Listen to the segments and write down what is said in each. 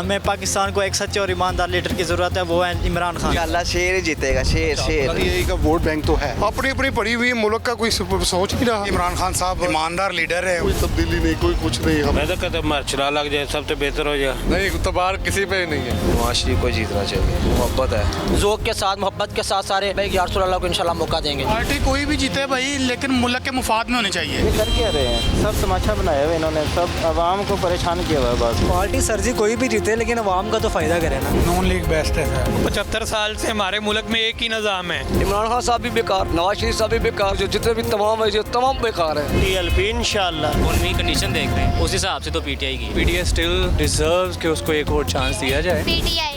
हमें पाकिस्तान को एक सच्चे और ईमानदार लीडर की ज़रूरत है, वो है इमरान खान। इंशाल्लाह शेर ही जीतेगा, शेर शेर। यही का वोट बैंक तो है, अपनी अपनी पड़ी हुई मुल्क का कोई सोच नहीं रहा। इमरान खान साहब ईमानदार लीडर है। कोई तब्दीली नहीं, कोई कुछ नहीं। मैं तो कहता मार्शल लग जाए सबसे बेहतर हो जाए। नहीं तबार किसी पे नहीं है। नवाज शरीफ को जीतना चाहिए, मोहब्बत है, ज़ोक के साथ मोहब्बत के साथ सारे भाई यार रसूलुल्लाह को इंशाल्लाह मौका देंगे। पार्टी कोई भी जीते भाई, लेकिन मुल्क के मुफाद में होनी चाहिए। ये कर क्या रहे हैं, सब तमाशा बनाया हुआ इन्होंने, सब आवाम को परेशान किया हुआ है बस। पार्टी सरजी कोई भी जीते लेकिन अवाम का तो फ़ायदा करे ना। नॉन लीग बेस्ट है। 75 साल से हमारे मुल्क में एक ही निज़ाम है। इमरान खान साहब भी बेकार, नवाज शरीफ साहब भी बेकार, जो जितने भी तमाम है जो तमाम बेकार है। TLP इंशाल्लाह। उनकी कंडीशन देख रहे हैं, उस हिसाब से तो पीटीआई की। पीटीआई स्टिल डिजर्व्स कि उसको एक और चांस दिया जाए।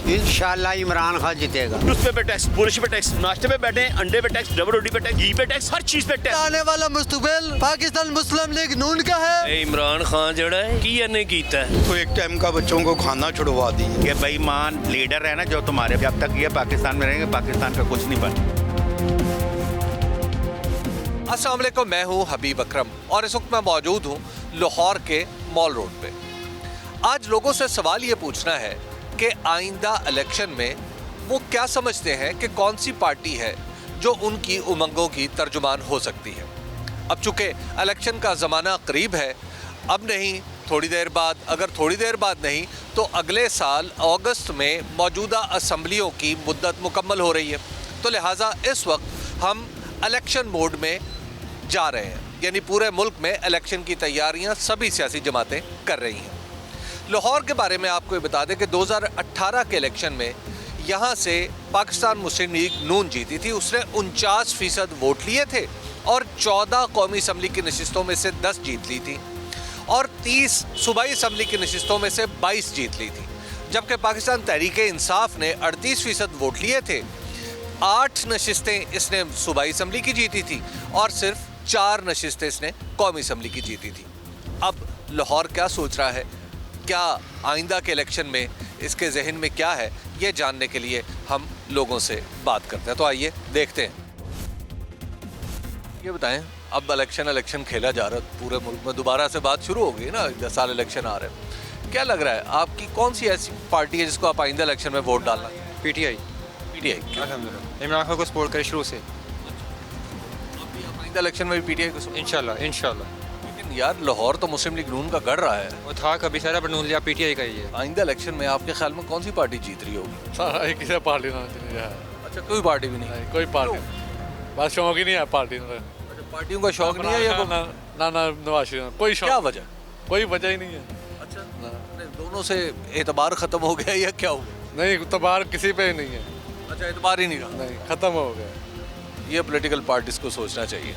इंशाल्लाह इमरान खान जीतेगा। नुस्खे पे टैक्स, बुरश पे टैक्स, नाश्ते पे बैठे, अंडे पे टैक्स, डबल रोटी पे टैक्स, घी पे टैक्स, हर चीज पे टैक्स। आने वाला मुस्तकबिल पाकिस्तान मुस्लिम लीग नून का है। इमरान खान जड़ा है की ने कीता है तो एक टाइम का बच्चों को खाना छुड़वा दी। ये बेईमान लीडर है ना जो तुम्हारे, जब तक ये पाकिस्तान में रहेंगे पाकिस्तान का कुछ नहीं बन। अस्सलाम वालेकुम, मैं हूं हबीब अकरम और इस वक्त मैं मौजूद हूं लाहौर के मॉल रोड पे। आज लोगों से सवाल ये पूछना है कि आइंदा इलेक्शन में वो क्या समझते हैं कि कौन सी पार्टी है जो उनकी उमंगों की तर्जुमान हो सकती है। अब चूँकि इलेक्शन का ज़माना करीब है, अब नहीं थोड़ी देर बाद, अगर थोड़ी देर बाद नहीं तो अगले साल अगस्त में मौजूदा असम्बलियों की मुद्दत मुकम्मल हो रही है। तो लिहाजा इस वक्त हम इलेक्शन मोड में जा रहे हैं, यानी पूरे मुल्क में इलेक्शन की तैयारियां सभी सियासी जमातें कर रही हैं। लाहौर के बारे में आपको ये बता दें कि 2018 के इलेक्शन में यहाँ से पाकिस्तान मुस्लिम लीग नून जीती थी। उसने 49% वोट लिए थे और 14 कौमी असम्बली की नशिस्तों में से 10 जीत ली थी और 30 सूबाई असम्बली की नशिस्तों में से 22 जीत ली थी। जबकि पाकिस्तान तहरीक इंसाफ ने 38% वोट लिए थे, 8 नशिस्तें इसने सूबाई असम्बली की जीती थी और सिर्फ 4 नशिस्तें इसने कौमी असम्बली की जीती थी। अब लाहौर क्या सोच रहा है, क्या आइंदा के इलेक्शन में इसके जहन में क्या है, ये जानने के लिए हम लोगों से बात करते हैं। तो आइए देखते हैं। ये बताएं, अब इलेक्शन खेला जा रहा है पूरे मुल्क में, दोबारा से बात शुरू हो गई ना, 10 साल इलेक्शन आ रहे हैं। क्या लग रहा है आपकी कौन सी ऐसी पार्टी है जिसको आप आइंदा इलेक्शन में वोट डालना? पीटीआई इमरान खान को सपोर्ट करे शुरू से। आइंदा इलेक्शन में भी पीटीआई को इंशाल्लाह। लेकिन यार लाहौर तो मुस्लिम लीग नून का गढ़ रहा है। वो था कभी सारा बट नून लिया पीटीआई का ही है। आइंदा इलेक्शन में आपके ख्याल में कौन सी पार्टी जीत रही होगी? सारा एक ही पार्टी ना। अच्छा, कोई पार्टी भी नहीं? कोई पार्टी बस शौक ही नहीं है पार्टी। अच्छा, पार्टियों का शौक नहीं है या ना नवाज शरीफ कोई शौक? क्या वजह? कोई वजह ही नहीं है। अच्छा, दोनों से एतबार खत्म हो गया या क्या हो गया? नहीं तबार किसी पे नहीं है। अच्छा, एतबार ही नहीं रहा? नहीं, खत्म हो गया। ये पॉलिटिकल पार्टीज को सोचना चाहिए।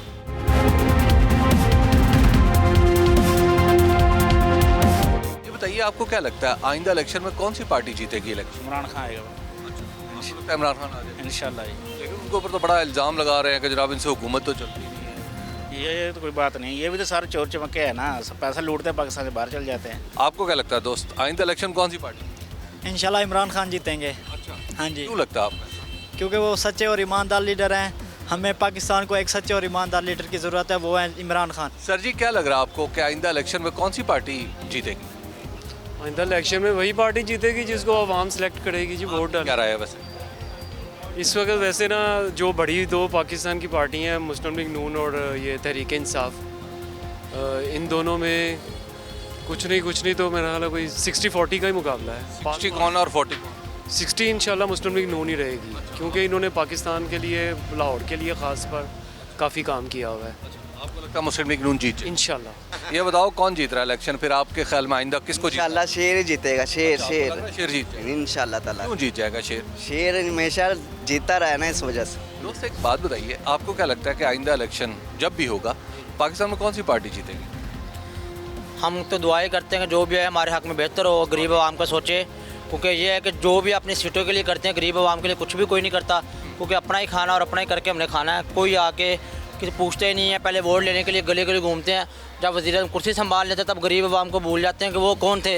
ये बताइए, आपको क्या लगता है आइंदा इलेक्शन में कौन सी पार्टी जीतेगी इलेक्शन? इमरान खान आएगा इमरान खान आ जाए इंशाल्लाह। लेकिन उनके ऊपर तो बड़ा इल्ज़ाम लगा रहे हैं कि जनाब इनसे हुकूमत तो चलती नहीं है। ये तो कोई बात नहीं, ये भी तो सारे चोर चमके है ना, सब पैसा लूटते हैं पाकिस्तान से बाहर चल जाते हैं। आपको क्या लगता है दोस्त, आइंदा इलेक्शन कौन सी पार्टी? इंशाल्लाह इमरान खान जीतेंगे। अच्छा, हाँ जी, क्यों लगता है आपको? क्योंकि वो सच्चे और ईमानदार लीडर हैं। हमें पाकिस्तान को एक सच्चे और ईमानदार लीडर की ज़रूरत है, वो है इमरान खान। सर जी, क्या लग रहा है आपको कि आइंदा इलेक्शन में कौन सी पार्टी जीतेगी? आइंदा इलेक्शन में वही पार्टी जीतेगी जिसको आवाम सेलेक्ट करेगी जी, वोट डाल। क्या राय है वैसे इस वक्त? वैसे ना जो बड़ी दो पाकिस्तान की पार्टी हैं, मुस्लिम लीग नून और ये तहरीक इंसाफ, इन दोनों में कुछ नहीं तो मेरा ख्याल है कोई 60-40 का ही मुकाबला है। 60 कौन और 40 कौन? 60 इंशाल्लाह मुस्लिम लीग नून ही रहेगी, क्योंकि इन्होंने पाकिस्तान के लिए, लाहौर के लिए ख़ास पर काफ़ी काम किया हुआ है। आपको लगता है मुस्लिम लीग नून जीत? इंशाल्लाह। ये बताओ कौन जीत रहा है इलेक्शन फिर आपके ख्याल में आइंदा किसको जीत? इंशाल्लाह शेर ही जीतेगा, शेर शेर शेर जीत जाएगा इंशाल्लाह ताला। क्यों जीत जाएगा शेर? शेर हमेशा जीता रहा है ना, इस वजह से। दोस्त एक बात बताइए, आपको क्या लगता है कि आइंदा इलेक्शन जब भी होगा पाकिस्तान में कौन सी पार्टी जीतेगी? हम तो दुआएं करते हैं कि जो भी है हमारे हक में बेहतर हो, गरीब आवाम का सोचे। क्योंकि ये है कि जो भी अपनी सीटों के लिए करते हैं, गरीब आवाम के लिए कुछ भी कोई नहीं करता, क्योंकि अपना ही खाना और अपना ही करके हमने खाना है। कोई आके किसी पूछते ही नहीं है। पहले वोट लेने के लिए गली गली घूमते हैं, जब वज़ीर कुर्सी संभाल लेते हैं तब गरीब आवाम को भूल जाते हैं कि वो कौन थे।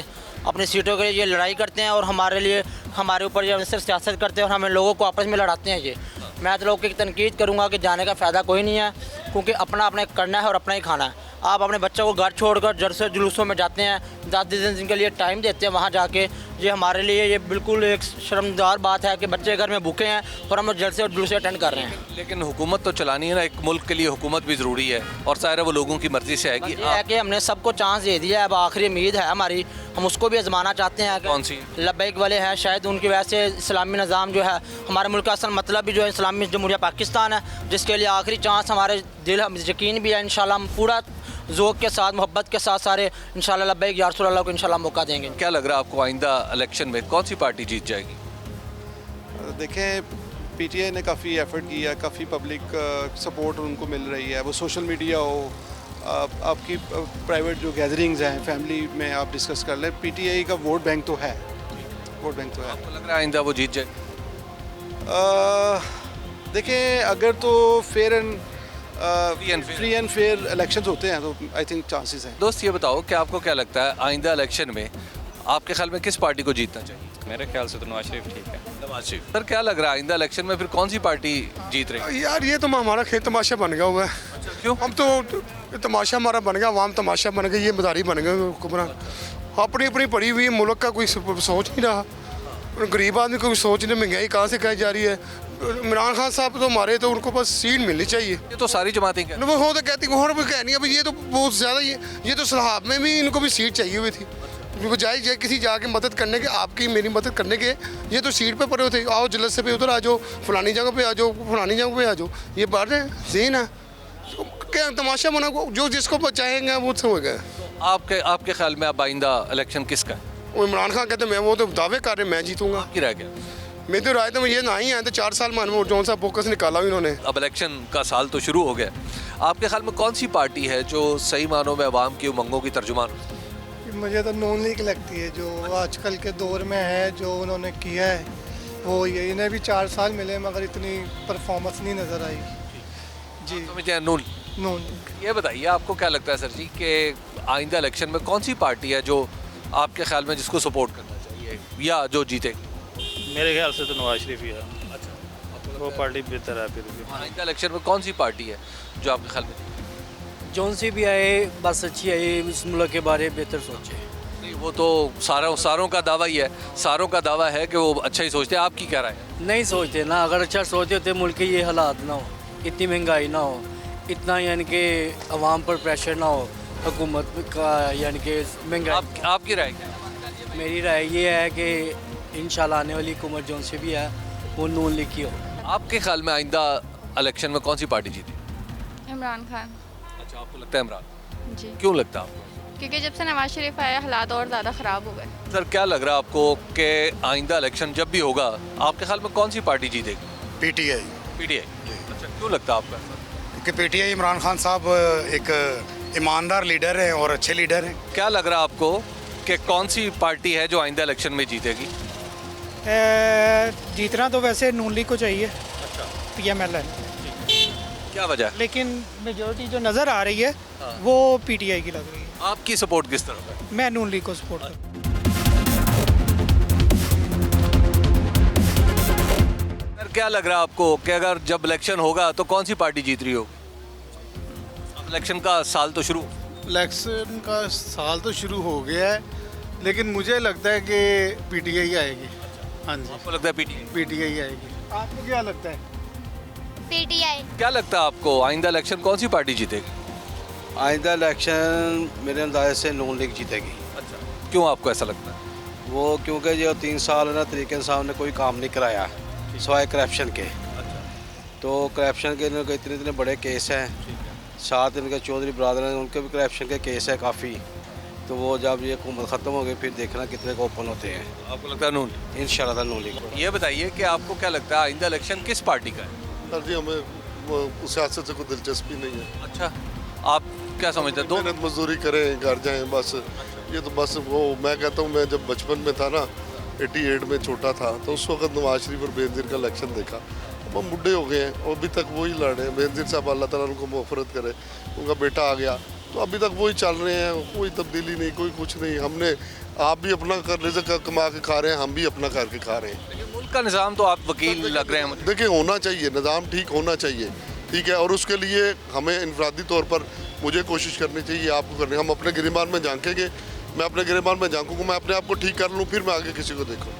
अपनी सीटों के लिए ये लड़ाई करते हैं और हमारे लिए, हमारे ऊपर ये सिर्फ सियासत करते हैं और हमें लोगों को आपस में लड़ाते हैं। ये मैं तो लोगों की तनकीद करूँगा कि जाने का फ़ायदा कोई नहीं है, क्योंकि अपना अपने करना है और अपना ही खाना है। आप अपने बच्चों को घर छोड़कर जलसे जुलूसों में जाते हैं, 10 दिन के लिए टाइम देते हैं, वहाँ जाके ये हमारे लिए ये बिल्कुल एक शर्मदार बात है कि बच्चे घर में भूखे हैं और हम जलसे और जुलूस अटेंड कर रहे हैं। लेकिन हुकूमत तो चलानी है ना, एक मुल्क के लिए हुकूमत भी ज़रूरी है और ज़ाहिर है वो लोगों की मर्ज़ी से आएगी। ये है कि हमने सबको चांस दे दिया है, अब आखिरी उम्मीद है हमारी, हम उसको भी आजमाना चाहते हैं। कौन सी? लब्बैक वाले हैं, शायद उनकी वजह से इस्लामी निज़ाम जो है हमारे मुल्क का असल मतलब भी जो है इस्लामी जमहूरिया पाकिस्तान है, जिसके लिए आखिरी चांस हमारे दिल यकीन भी है इंशाल्लाह हम पूरा ज़ोक़ के साथ मोहब्बत के साथ सारे इंशाल्लाह लब्बैक या रसूल अल्लाह को इंशाल्लाह मौका देंगे। क्या लग रहा है आपको आइंदा इलेक्शन में कौन सी पार्टी जीत जाएगी? देखें, पीटीआई ने काफ़ी एफर्ट किया है, काफ़ी पब्लिक सपोर्ट उनको मिल रही है, वो सोशल मीडिया हो, आपकी प्राइवेट जो गैदरिंग्स हैं फैमिली में आप डिस्कस कर लें, पीटीआई का वोट बैंक तो है, वोट बैंक तो है। आपको लग रहा है आइंदा वो जीत जाए? देखें, अगर तो fair and fair. Free and fair elections होते हैं तो आई थिंक चांसेस हैं। दोस्त ये बताओ कि आपको क्या लगता है आइंदा इलेक्शन में आपके ख्याल में किस पार्टी को जीतना चाहिए? मेरे ख्याल से तो नवाज शरीफ ठीक है। नवाज शरीफ। सर क्या लग रहा है आइंदा इलेक्शन में फिर कौन सी पार्टी जीत रही है? यार ये तो हमारा खेल तमाशा बन गया हुआ है। क्यों? हम तो तमाशा हमारा बन गया, आवाम तमाशा बन गई, ये मदारी बन गए हुक्मरान। अपनी अपनी पड़ी हुई मुल्क का कोई सोच नहीं रहा, गरीब आदमी को सोच नहीं, महंगाई कहाँ से कहीं जा रही है। इमरान खान साहब तो हमारे तो उनको बस सीट मिलनी चाहिए। ये तो सारी जमातें क्या? वो हो तो कहती और भी कहनी अब ये तो बहुत ज़्यादा ये तो सलाहब में भी इनको भी सीट चाहिए हुई थी, बजाय किसी जाके मदद करने के, आपकी मेरी मदद करने के, ये तो सीट पे पड़े होते, आओ जलसे पे उधर आ जाओ, फलानी जगह पे आ जाओ, फलानी जगह पे आ जाओ, ये बात है सीन है क्या तमाशा बना, जो जिसको बचाएंगे वो से होगा। आपके ख्याल में अब आइंदा इलेक्शन किसका है? वो इमरान खान कहते मैं वो तो दावे कर रहे मैं जीतूंगा। की रह गया? मेरी तो राय तो ये ना ही है, तो 4 साल में जौन सा फोकस निकाला इन्होंने। अब इलेक्शन का साल तो शुरू हो गया, आपके ख्याल में कौन सी पार्टी है जो सही मानों में अवाम की उमंगों की तर्जुमान हो? मुझे तो नून लीग लगती है, जो आजकल के दौर में है, जो उन्होंने किया है वो ये, इन्हें भी 4 साल मिले मगर इतनी परफॉर्मेंस नहीं नज़र आई जी। समझे नून? नून। ये बताइए आपको क्या लगता है सर जी कि आइंदा इलेक्शन में कौन सी पार्टी है जो आपके ख्याल में जिसको सपोर्ट करना चाहिए या जो जीतेगी? मेरे ख्याल से तो नवाज शरीफ ही है। अच्छा, वो पार्टी बेहतर है। फिर आइंदा इलेक्शन में कौन सी पार्टी है जो आपके ख्याल में? जौन सी भी आए बस अच्छी आए, इस मुल्क के बारे में बेहतर सोचे। नहीं, वो तो सारों का दावा ही है, सारों का दावा है कि वो अच्छा ही सोचते हैं। आप की क्या राय है? नहीं सोचते ना, अगर अच्छा सोचते होते मुल्क के ये हालात ना हो, इतनी महंगाई ना हो, इतना यानी कि अवाम पर प्रेशर ना हो हुकूमत का, यानी कि महंगाई। आपकी राय क्या है? मेरी राय ये है कि इंशाल्लाह आने वाली हुकूमत जौन सी भी है वो नून लीग की हो। आपके ख्याल में आइंदा इलेक्शन में कौन सी पार्टी जीती? इमरान खान। अच्छा, आपको लगता है इमरान? जी। क्यों लगता है आपको? क्योंकि जब से नवाज शरीफ आया हालात और ज़्यादा ख़राब हो गए। सर क्या लग रहा है आपको कि आइंदा इलेक्शन जब भी होगा आपके ख्याल में कौन सी पार्टी जीतेगी? पीटीआई। पीटीआई। अच्छा, क्यों लगता है आपको ऐसा? क्योंकि पीटीआई इमरान खान साहब एक ईमानदार लीडर हैं और अच्छे लीडर हैं। क्या लग रहा है आपको कि कौन सी पार्टी है जो आइंदा इलेक्शन में जीतेगी? जीतना तो वैसे नून लीग को चाहिए। अच्छा, PMLN, क्या वजह है? लेकिन मेजोरिटी जो नज़र आ रही है वो PTI की लग रही है। आपकी सपोर्ट किस तरफ है? मैं नून लीग को सपोर्ट करता हूँ। सर क्या लग रहा है आपको कि अगर जब इलेक्शन होगा तो कौन सी पार्टी जीत रही होगी? अब इलेक्शन का साल तो शुरू इलेक्शन का साल तो शुरू हो गया है, लेकिन मुझे लगता है कि पीटीआई आएगी। हाँ जी, आपको लगता है पीटीआई आएगी। आपको क्या लगता है? पीटीआई। क्या लगता है आपको आइंदा इलेक्शन कौन सी पार्टी जीतेगी? आइंदा इलेक्शन मेरे अंदाजे से नून लीग जीतेगी। अच्छा, क्यों आपको ऐसा लगता है? वो क्योंकि जो 3 साल ना तरीके साहब ने कोई काम नहीं कराया सिवाय करप्शन के। तो करप्शन के इनके इतने बड़े केस हैं, साथ इनके चौधरी ब्रादर हैं, उनके भी करप्शन के केस है काफ़ी। तो वो जब ये हुकूमत ख़त्म हो गई फिर देखना कितने को ओपन होते हैं। आपको लगता है नून? इंशाल्लाह नून लीग। ये बताइए कि आपको क्या लगता है आइंदा इलेक्शन किस पार्टी का है? सर जी, हमें सियासत से कोई दिलचस्पी नहीं है। अच्छा, आप क्या समझते हैं? मेहनत मजदूरी करें, घर जाएं, बस ये तो बस वो मैं कहता हूँ। मैं जब बचपन में था ना, 88 में छोटा था, तो उस वक्त नवाज शरीफ और बेनज़ीर का इलेक्शन देखा। अब हम बुढ़े हो गए हैं और अभी तक वही लड़ रहे हैं। बेनज़ीर साहब अल्लाह ताला उनको मग़फ़िरत करे, उनका बेटा आ गया, तो अभी तक वही चल रहे हैं, कोई तब्दीली नहीं, कोई कुछ नहीं। हमने आप भी अपना रिज़्क़ कमा के खा रहे हैं, हम भी अपना करके खा रहे हैं। लेकिन मुल्क का निज़ाम तो आप वकील लग रहे हैं मुझे। देखिए, होना चाहिए, निज़ाम ठीक होना चाहिए, ठीक है, और उसके लिए हमें इनफरादी तौर पर मुझे कोशिश करनी चाहिए, आपको करनी। हम अपने गिरबान में झांकेंगे मैं अपने गिरेबान में झांकूंगा, मैं अपने आप को ठीक कर लूँ फिर मैं आगे किसी को देखूँ।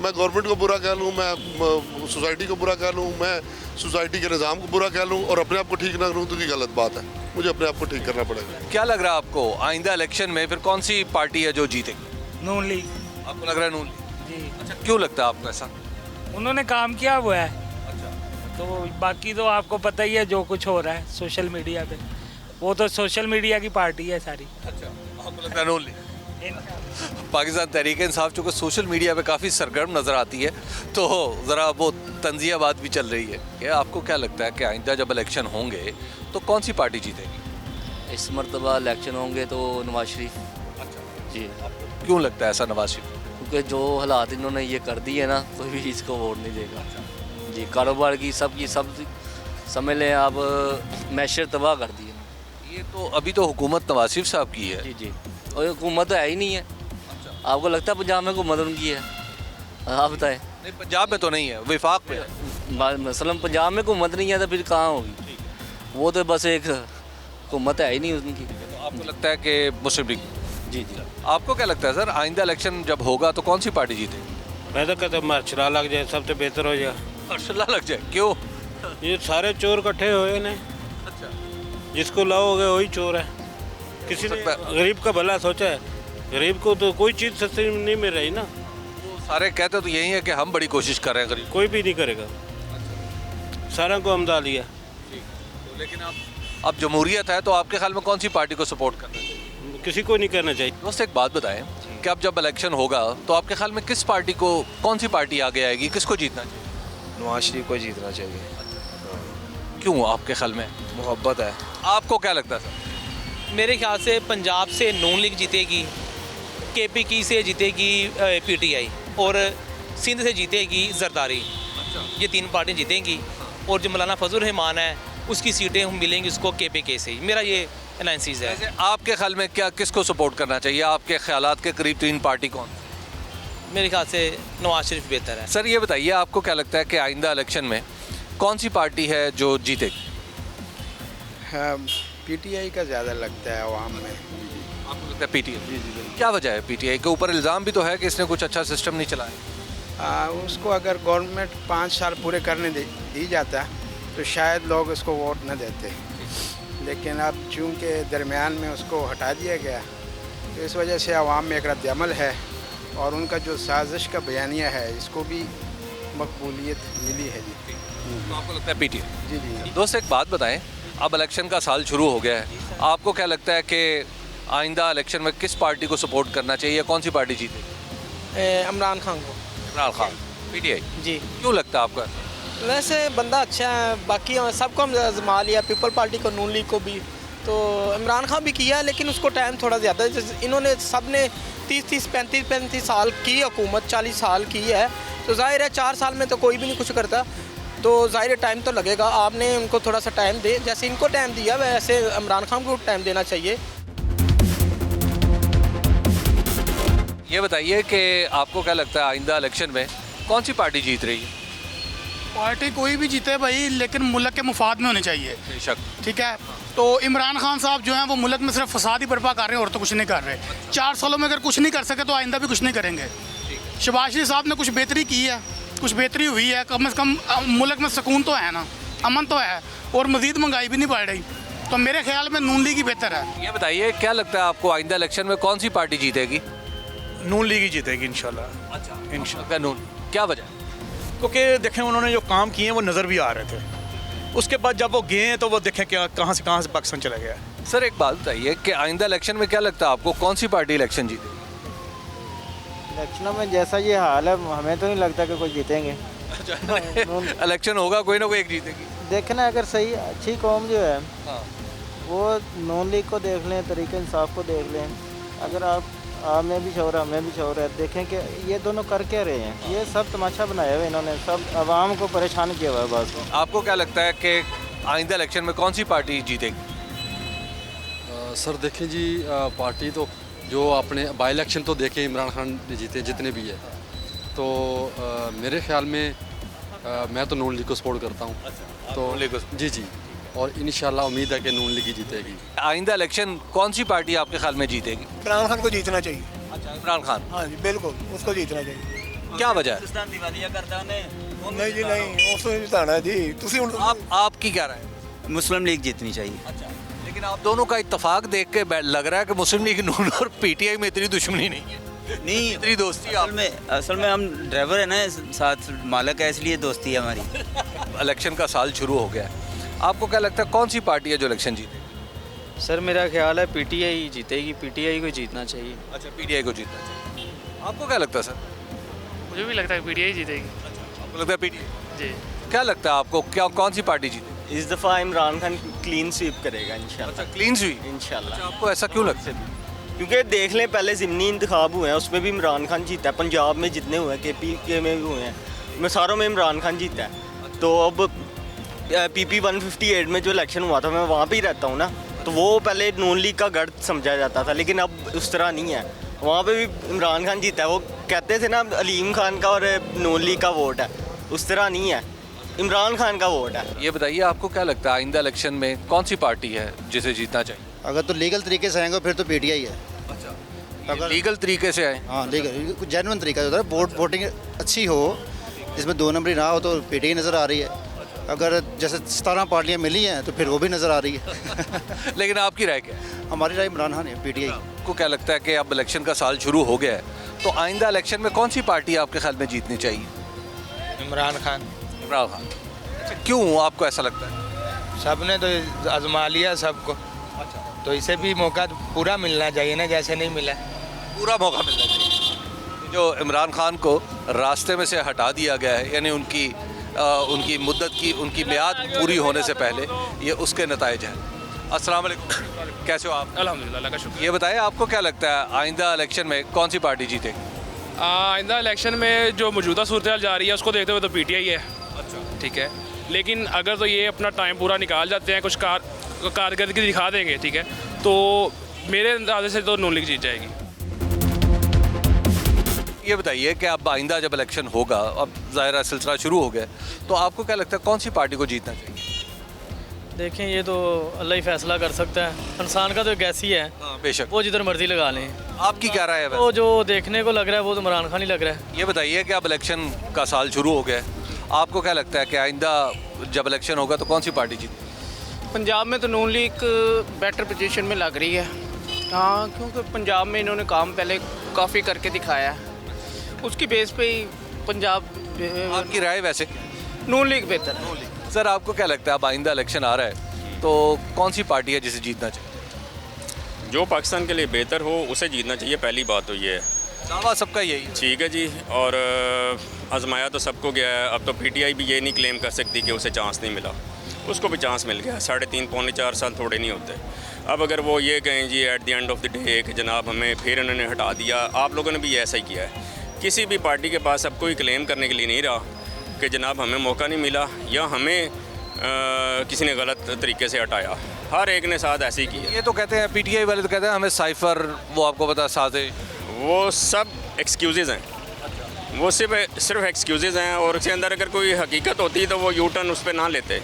मैं गवर्नमेंट को बुरा कह लूँ, मैं सोसाइटी को बुरा कह लूँ, मैं सोसाइटी के निज़ाम को बुरा कह लूँ और अपने आप को ठीक ना करूँ तो ये गलत बात है। मुझे अपने आप को ठीक करना पड़ेगा। क्या लग रहा है आपको आइंदा इलेक्शन में फिर कौन सी पार्टी है जो जीतेगी? नून लीग आपको लग रहा है नून लीग? जी। अच्छा, क्यों लगता है आपको ऐसा? उन्होंने काम किया हुआ है। तो बाकी तो आपको पता ही है जो कुछ हो रहा है सोशल मीडिया पे, वो तो सोशल मीडिया की पार्टी है सारी। अच्छा, आपको लगता है नून लीग? पाकिस्तान तहरीक इंसाफ चूँकि सोशल मीडिया पे काफ़ी सरगर्म नज़र आती है, तो ज़रा वो तंजिया बात भी चल रही है कि आपको क्या लगता है कि आइंदा जब इलेक्शन होंगे तो कौन सी पार्टी जीतेगी? इस मरतबा इलेक्शन होंगे तो नवाज शरीफ। अच्छा जी। क्यों लगता है ऐसा नवाज शरीफ? क्योंकि जो हालात इन्होंने ये कर दिए ना, तो भी इसको वोट नहीं देगा। जी, कारोबार की सब समझ लें आप, मैशर तबाह कर दिए। ये तो अभी तो हुकूमत नवाज शरीफ साहब की है। जी जी, और हुकूमत तो है ही नहीं है। आपको लगता है पंजाब में हुकूमत उनकी है? आप बताएं। नहीं, पंजाब में तो नहीं है, विफाक में है। मसलन पंजाब में हुकूमत नहीं है तो फिर कहाँ होगी? वो तो बस एक हुकूमत है ही नहीं उनकी। तो आपको लगता है कि मुस्लिम लीग? जी जी। आपको क्या लगता है सर, आइंदा इलेक्शन जब होगा तो कौन सी पार्टी जीतेगी? मैं तो कहता हूँ मार्शल लग जाए, सबसे बेहतर हो जाए। मार्शल लग जाए? क्यों? ये सारे चोर इकट्ठे हुए ने। अच्छा, जिसको लाओगे वही चोर है। किसी ने गरीब का भला सोचा है? गरीब को तो कोई चीज़ सस्ती नहीं मिल रही ना। वो सारे कहते तो यही है कि हम बड़ी कोशिश कर रहे हैं, गरीब कोई भी नहीं करेगा। सारा को हमदा लिया। तो लेकिन अब जमहूरियत है तो आपके ख्याल में कौन सी पार्टी को सपोर्ट करना चाहिए? किसी को नहीं करना चाहिए। दोस्त एक बात बताएं कि अब जब इलेक्शन होगा तो आपके ख्याल में किस पार्टी को, कौन सी पार्टी आगे आएगी, किसको जीतना चाहिए? नवाज शरीफ को जीतना चाहिए। क्यों आपके ख्याल में? मोहब्बत है। आपको क्या लगता है सर? मेरे ख्याल से पंजाब से नून लीग जीतेगी, केपी की से जीतेगी पीटीआई, और सिंध से जीतेगी जरदारी। ये तीन पार्टियाँ जीतेंगी और जो मौलाना फजल रहमान है उसकी सीटें मिलेंगी उसको केपीके से। मेरा ये एनालिसिस है। वैसे आपके ख्याल में क्या, किसको सपोर्ट करना चाहिए? आपके ख्यालात के करीब तीन पार्टी कौन? मेरे ख्याल से नवाज शरीफ बेहतर है। सर ये बताइए, आपको क्या लगता है कि आइंदा इलेक्शन में कौन सी पार्टी है जो जीतेगी? पीटीआई का ज़्यादा लगता है आवाम में। आपको लगता है पीटीआई? जी जी। क्या वजह है? पीटीआई के ऊपर इल्ज़ाम भी तो है कि इसने कुछ अच्छा सिस्टम नहीं चलाया। उसको अगर गवर्नमेंट 5 साल पूरे करने दी जाता तो शायद लोग उसको वोट न देते, लेकिन अब चूँकि दरमियान में उसको हटा दिया गया तो इस वजह से आवाम में एक रद्द-ए-अमल है और उनका जो साजिश का बयानिया है इसको भी मकबूलियत मिली है। जी, तो आपको लगता है पीटीआई? जी जी। दोस्त एक बात बताएं, अब इलेक्शन का साल शुरू हो गया है, आपको क्या लगता है कि आइंदा इलेक्शन में किस पार्टी को सपोर्ट करना चाहिए, कौन सी पार्टी जीतेगी? इमरान खान को। इमरान खान, पीटीआई? जी। क्यों लगता है आपका? वैसे बंदा अच्छा है, बाकी सबको हम आजमा लिया, पीपल पार्टी को, नून लीग को भी, तो इमरान खान भी किया लेकिन उसको टाइम थोड़ा ज़्यादा, इन्होंने सब ने 30-30 35-35 साल की हुकूमत, 40 साल की है, तो जाहिर है 4 साल में तो कोई भी नहीं कुछ करता, तो जाहिर टाइम तो लगेगा। आपने उनको थोड़ा सा टाइम दे, जैसे इनको टाइम दिया वैसे इमरान खान को टाइम देना चाहिए। ये बताइए कि आपको क्या लगता है आइंदा इलेक्शन में कौन सी पार्टी जीत रही है? पार्टी कोई भी जीते भाई, लेकिन मुल्क के मुफाद में होनी चाहिए। बेशक। ठीक है, तो इमरान खान साहब जो हैं वो मुल्क में सिर्फ फसाद ही बर्पा कर रहे हैं और तो कुछ नहीं कर रहे। 4 सालों में अगर कुछ नहीं कर सके तो आइंदा भी कुछ नहीं करेंगे। शहबाज शरीफ साहब ने कुछ बेहतरी की है, कुछ बेहतरी हुई है, कम से कम मुल्क में सुकून तो है ना, अमन तो है, और मज़ीद महंगाई भी नहीं बढ़ रही, तो मेरे ख्याल में नून लीग ही बेहतर है। ये बताइए, क्या लगता है आपको आइंदा इलेक्शन में कौन सी पार्टी जीतेगी? नून लीग ही जीतेगी इंशाल्लाह। अच्छा, इंशाल्लाह नून। क्या वजह? क्योंकि देखें उन्होंने जो काम किए हैं वो नज़र भी आ रहे थे, उसके बाद जब वो गए हैं तो वो देखें क्या कहाँ से पाकिस्तान चला गया है। सर एक बात बताइए कि आइंदा इलेक्शन में क्या लगता है आपको कौन सी पार्टी इलेक्शन जीतेगी? इलेक्शनों में जैसा ये हाल है हमें तो नहीं लगता कि कोई जीतेंगे। इलेक्शन होगा कोई ना कोई एक जीतेगी। देखना अगर सही अच्छी कौम जो है वो नून लीग को देख लें, तरीके इंसाफ को देख लें, अगर आप में भी शौर हमें भी शौर है, देखें कि ये दोनों कर क्या रहे हैं। ये सब तमाशा बनाया हुआ इन्होंने, सब आवाम को परेशान किया हुआ है बस। आपको क्या लगता है कि आइंदा इलेक्शन में कौन सी पार्टी जीतेगी? सर देखें जी, पार्टी तो जो आपने बाई इलेक्शन तो देखे इमरान खान जीते जितने भी है, तो मेरे ख्याल में मैं तो नून लीग को सपोर्ट करता हूँ। तो जी जी, और इंशाल्लाह उम्मीद है कि नून लीग ही जीतेगी। आइंदा इलेक्शन कौन सी पार्टी आपके ख्याल में जीतेगी? इमरान खान को जीतना चाहिए। अच्छा, इमरान खान। हाँ जी बिल्कुल, उसको जीतना चाहिए। क्या वजह है? नहीं जी नहीं, उसको जिताना जी। आपकी क्या राय है? मुस्लिम लीग जीतनी चाहिए। अच्छा, लेकिन आप दोनों का इत्तेफाक देख के लग रहा है कि मुस्लिम लीग नून और पीटीआई में इतनी दुश्मनी नहीं है। नहीं, इतनी दोस्ती असल में हम ड्राइवर है ना, साथ मालक है, इसलिए दोस्ती है हमारी। इलेक्शन का साल शुरू हो गया है, आपको क्या लगता है कौन सी पार्टी है जो इलेक्शन जीते? सर मेरा ख्याल है पीटीआई जीतेगी, पीटीआई को जीतना चाहिए। अच्छा, पीटीआई को जीतना चाहिए। आपको क्या लगता है सर? मुझे भी लगता है पीटीआई जीतेगी। आपको लगता है पीटीआई? जी। क्या लगता है आपको, क्या कौन सी पार्टी जीतेगी? इस दफ़ा इमरान खान क्लीन स्वीप करेगा इंशाल्लाह। अच्छा, क्लीन स्वीप इंशाल्लाह। आपको ऐसा क्यों लगता है? क्योंकि देख लें, पहले ज़िमनी इंतखाब हुए हैं, उसमें भी इमरान खान जीता है। पंजाब में जितने हुए हैं, KPK में भी हुए हैं, मैं सारों में इमरान खान जीता है। तो अब PP 158 में जो इलेक्शन हुआ था, मैं वहाँ पे ही रहता हूँ ना, तो वो पहले नून लीग का गढ़ समझा जाता था, लेकिन अब उस तरह नहीं है। वहाँ पे भी इमरान खान जीता है। वो कहते थे ना अलीम खान का और नून लीग का वोट है, उस तरह नहीं है, इमरान खान का वोट है। ये बताइए आपको क्या लगता है आइंदा इलेक्शन में कौन सी पार्टी है जिसे जीतना चाहिए? अगर तो लीगल तरीके से आएंगे फिर तो पीटीआई है। अच्छा, अगर लीगल तरीके से आए? हाँ, लीगल जेन्युइन तरीका होता है, वोटिंग अच्छी हो, जिसमें 2 नंबरी ना हो, तो पीटीआई नज़र आ रही है। अगर जैसे 17 पार्टियाँ मिली हैं तो फिर वो भी नज़र आ रही है। लेकिन आपकी राय क्या है? हमारी राय इमरान खान है, पीटीआई। आपको क्या लगता है कि अब इलेक्शन का साल शुरू हो गया है, तो आइंदा इलेक्शन में कौन सी पार्टी आपके ख्याल में जीतनी चाहिए? इमरान खान। इमरान खान। अच्छा, क्यों आपको ऐसा लगता है? सबने तो आजमा लिया सबको। अच्छा, तो इसे भी मौका पूरा मिलना चाहिए ना, जैसे नहीं मिला। पूरा मौका मिलना चाहिए। जो इमरान खान को रास्ते में से हटा दिया गया है, यानी उनकी मुद्दत की, उनकी मियाद पूरी होने से पहले, ये उसके नताइज हैं। अस्सलाम वालेकुम, कैसे हो आप? अल्हम्दुलिल्लाह, अल्लाह का शुक्र। ये बताइए आपको क्या लगता है आइंदा इलेक्शन में कौन सी पार्टी जीतेगी? आइंदा इलेक्शन में जो मौजूदा सूरत हाल जा रही है उसको देखते हुए तो पीटीआई है। अच्छा, ठीक है, लेकिन अगर तो ये अपना टाइम पूरा निकाल जाते हैं, कुछ कारकर्दगी दिखा देंगे, ठीक है, तो मेरे अंदाजे से तो नून लीग जीत जाएगी। ये बताइए कि अब आइंदा जब इलेक्शन होगा, अब ज़ाहिर सिलसिला शुरू हो गया, तो आपको क्या लगता है कौन सी पार्टी को जीतना चाहिए? देखें, ये तो अल्लाह ही फैसला कर सकता है, इंसान का तो एक ऐसी है। हाँ, बेशक, वो जिधर मर्जी लगा लें। आपकी क्या राय है? वो जो देखने को लग रहा है वो तो इमरान खान ही लग रहा है। ये बताइए कि अब इलेक्शन का साल शुरू हो गया है, आपको क्या लगता है कि आइंदा जब इलेक्शन होगा तो कौन सी पार्टी जीतेगी? पंजाब में तो नून लीग बेटर पोजीशन में लग रही है। हाँ, क्योंकि पंजाब में इन्होंने काम पहले काफ़ी करके दिखाया है, उसकी बेस पे ही पंजाब। आपकी राय वैसे? नून लीग बेहतर है। सर, आपको क्या लगता है अब आइंदा इलेक्शन आ रहा है तो कौन सी पार्टी है जिसे जीतना चाहिए? जो पाकिस्तान के लिए बेहतर हो उसे जीतना चाहिए, पहली बात तो ये है। दावा सबका यही। ठीक है जी, और आजमाया तो सबको गया है। अब तो पीटीआई भी ये नहीं क्लेम कर सकती कि उसे चांस नहीं मिला, उसको भी चांस मिल गया। 3.5 पौने 4 साल थोड़े नहीं होते। अब अगर वो ये कहें जी at the end of the day कि जनाब हमें फिर उन्होंने हटा दिया, आप लोगों ने भी ऐसा ही किया है। किसी भी पार्टी के पास अब कोई क्लेम करने के लिए नहीं रहा कि जनाब हमें मौका नहीं मिला या हमें किसी ने गलत तरीके से हटाया। हर एक ने साथ ऐसे ही किया। ये तो कहते हैं पीटीआई वाले, तो कहते हैं हमें साइफर, वो आपको पता साजिश, वो सब एक्सक्यूज़ हैं, वो सिर्फ एक्सक्यूज़ हैं, और उसके अंदर अगर कोई हकीकत होती तो वो यू टर्न उस पर ना लेते।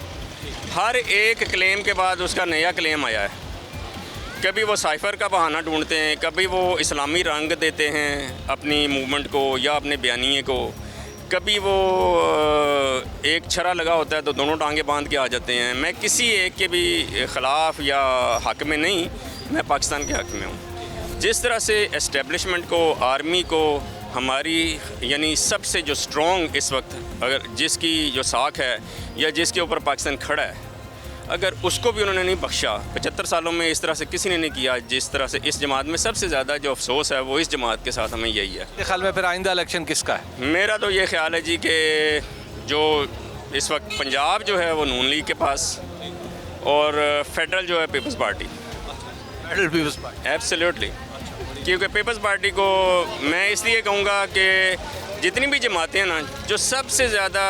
हर एक क्लेम के बाद उसका नया क्लेम आया है। कभी वो साइफर का बहाना ढूंढते हैं, कभी वो इस्लामी रंग देते हैं अपनी मूवमेंट को या अपने बयानिए को, कभी वो एक छरा लगा होता है तो दोनों टांगे बांध के आ जाते हैं। मैं किसी एक के भी ख़िलाफ़ या हक़ में नहीं, मैं पाकिस्तान के हक़ में हूँ। जिस तरह से एस्टेब्लिशमेंट को, आर्मी को, हमारी यानी सबसे जो स्ट्रॉन्ग इस वक्त अगर जिसकी जो साख है या जिसके ऊपर पाकिस्तान खड़ा है, अगर उसको भी उन्होंने नहीं बख्शा, 75 सालों में इस तरह से किसी ने नहीं किया जिस तरह से इस जमात में। सबसे ज़्यादा जो अफसोस है वो इस जमात के साथ हमें यही है। मेरे ख्याल में फिर आइंदा इलेक्शन किसका है? मेरा तो ये ख्याल है जी कि जो इस वक्त पंजाब जो है वो नून लीग के पास, और फेडरल जो है People's Party. Federal People's Party? Absolutely, क्योंकि पीपल्स पार्टी को मैं इसलिए कहूँगा कि जितनी भी जमातें हैं ना, जो सबसे ज़्यादा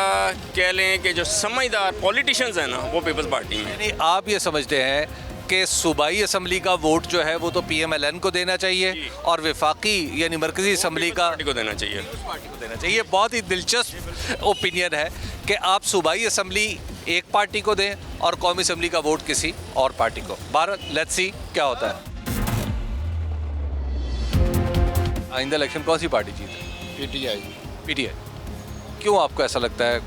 कह लें कि जो समझदार पॉलिटिशियंस हैं ना, वो पीपल्स पार्टी में। यानी आप ये समझते हैं कि सूबाई असम्बली का वोट जो है वो तो PMLN को देना चाहिए और वफाकी यानी मरकज़ी असम्बली का को देना चाहिए। पार्टी को देना चाहिए। बहुत ही दिलचस्प ओपिनियन है कि आप सूबाई असम्बली एक पार्टी को दें और कौमी असम्बली का वोट किसी और पार्टी को। भारत, लेट्स सी क्या होता है। आइंदा इलेक्शन कौन सी पार्टी जीते? पीटीआई। पीटीआई, क्यों आपको ऐसा लगता है?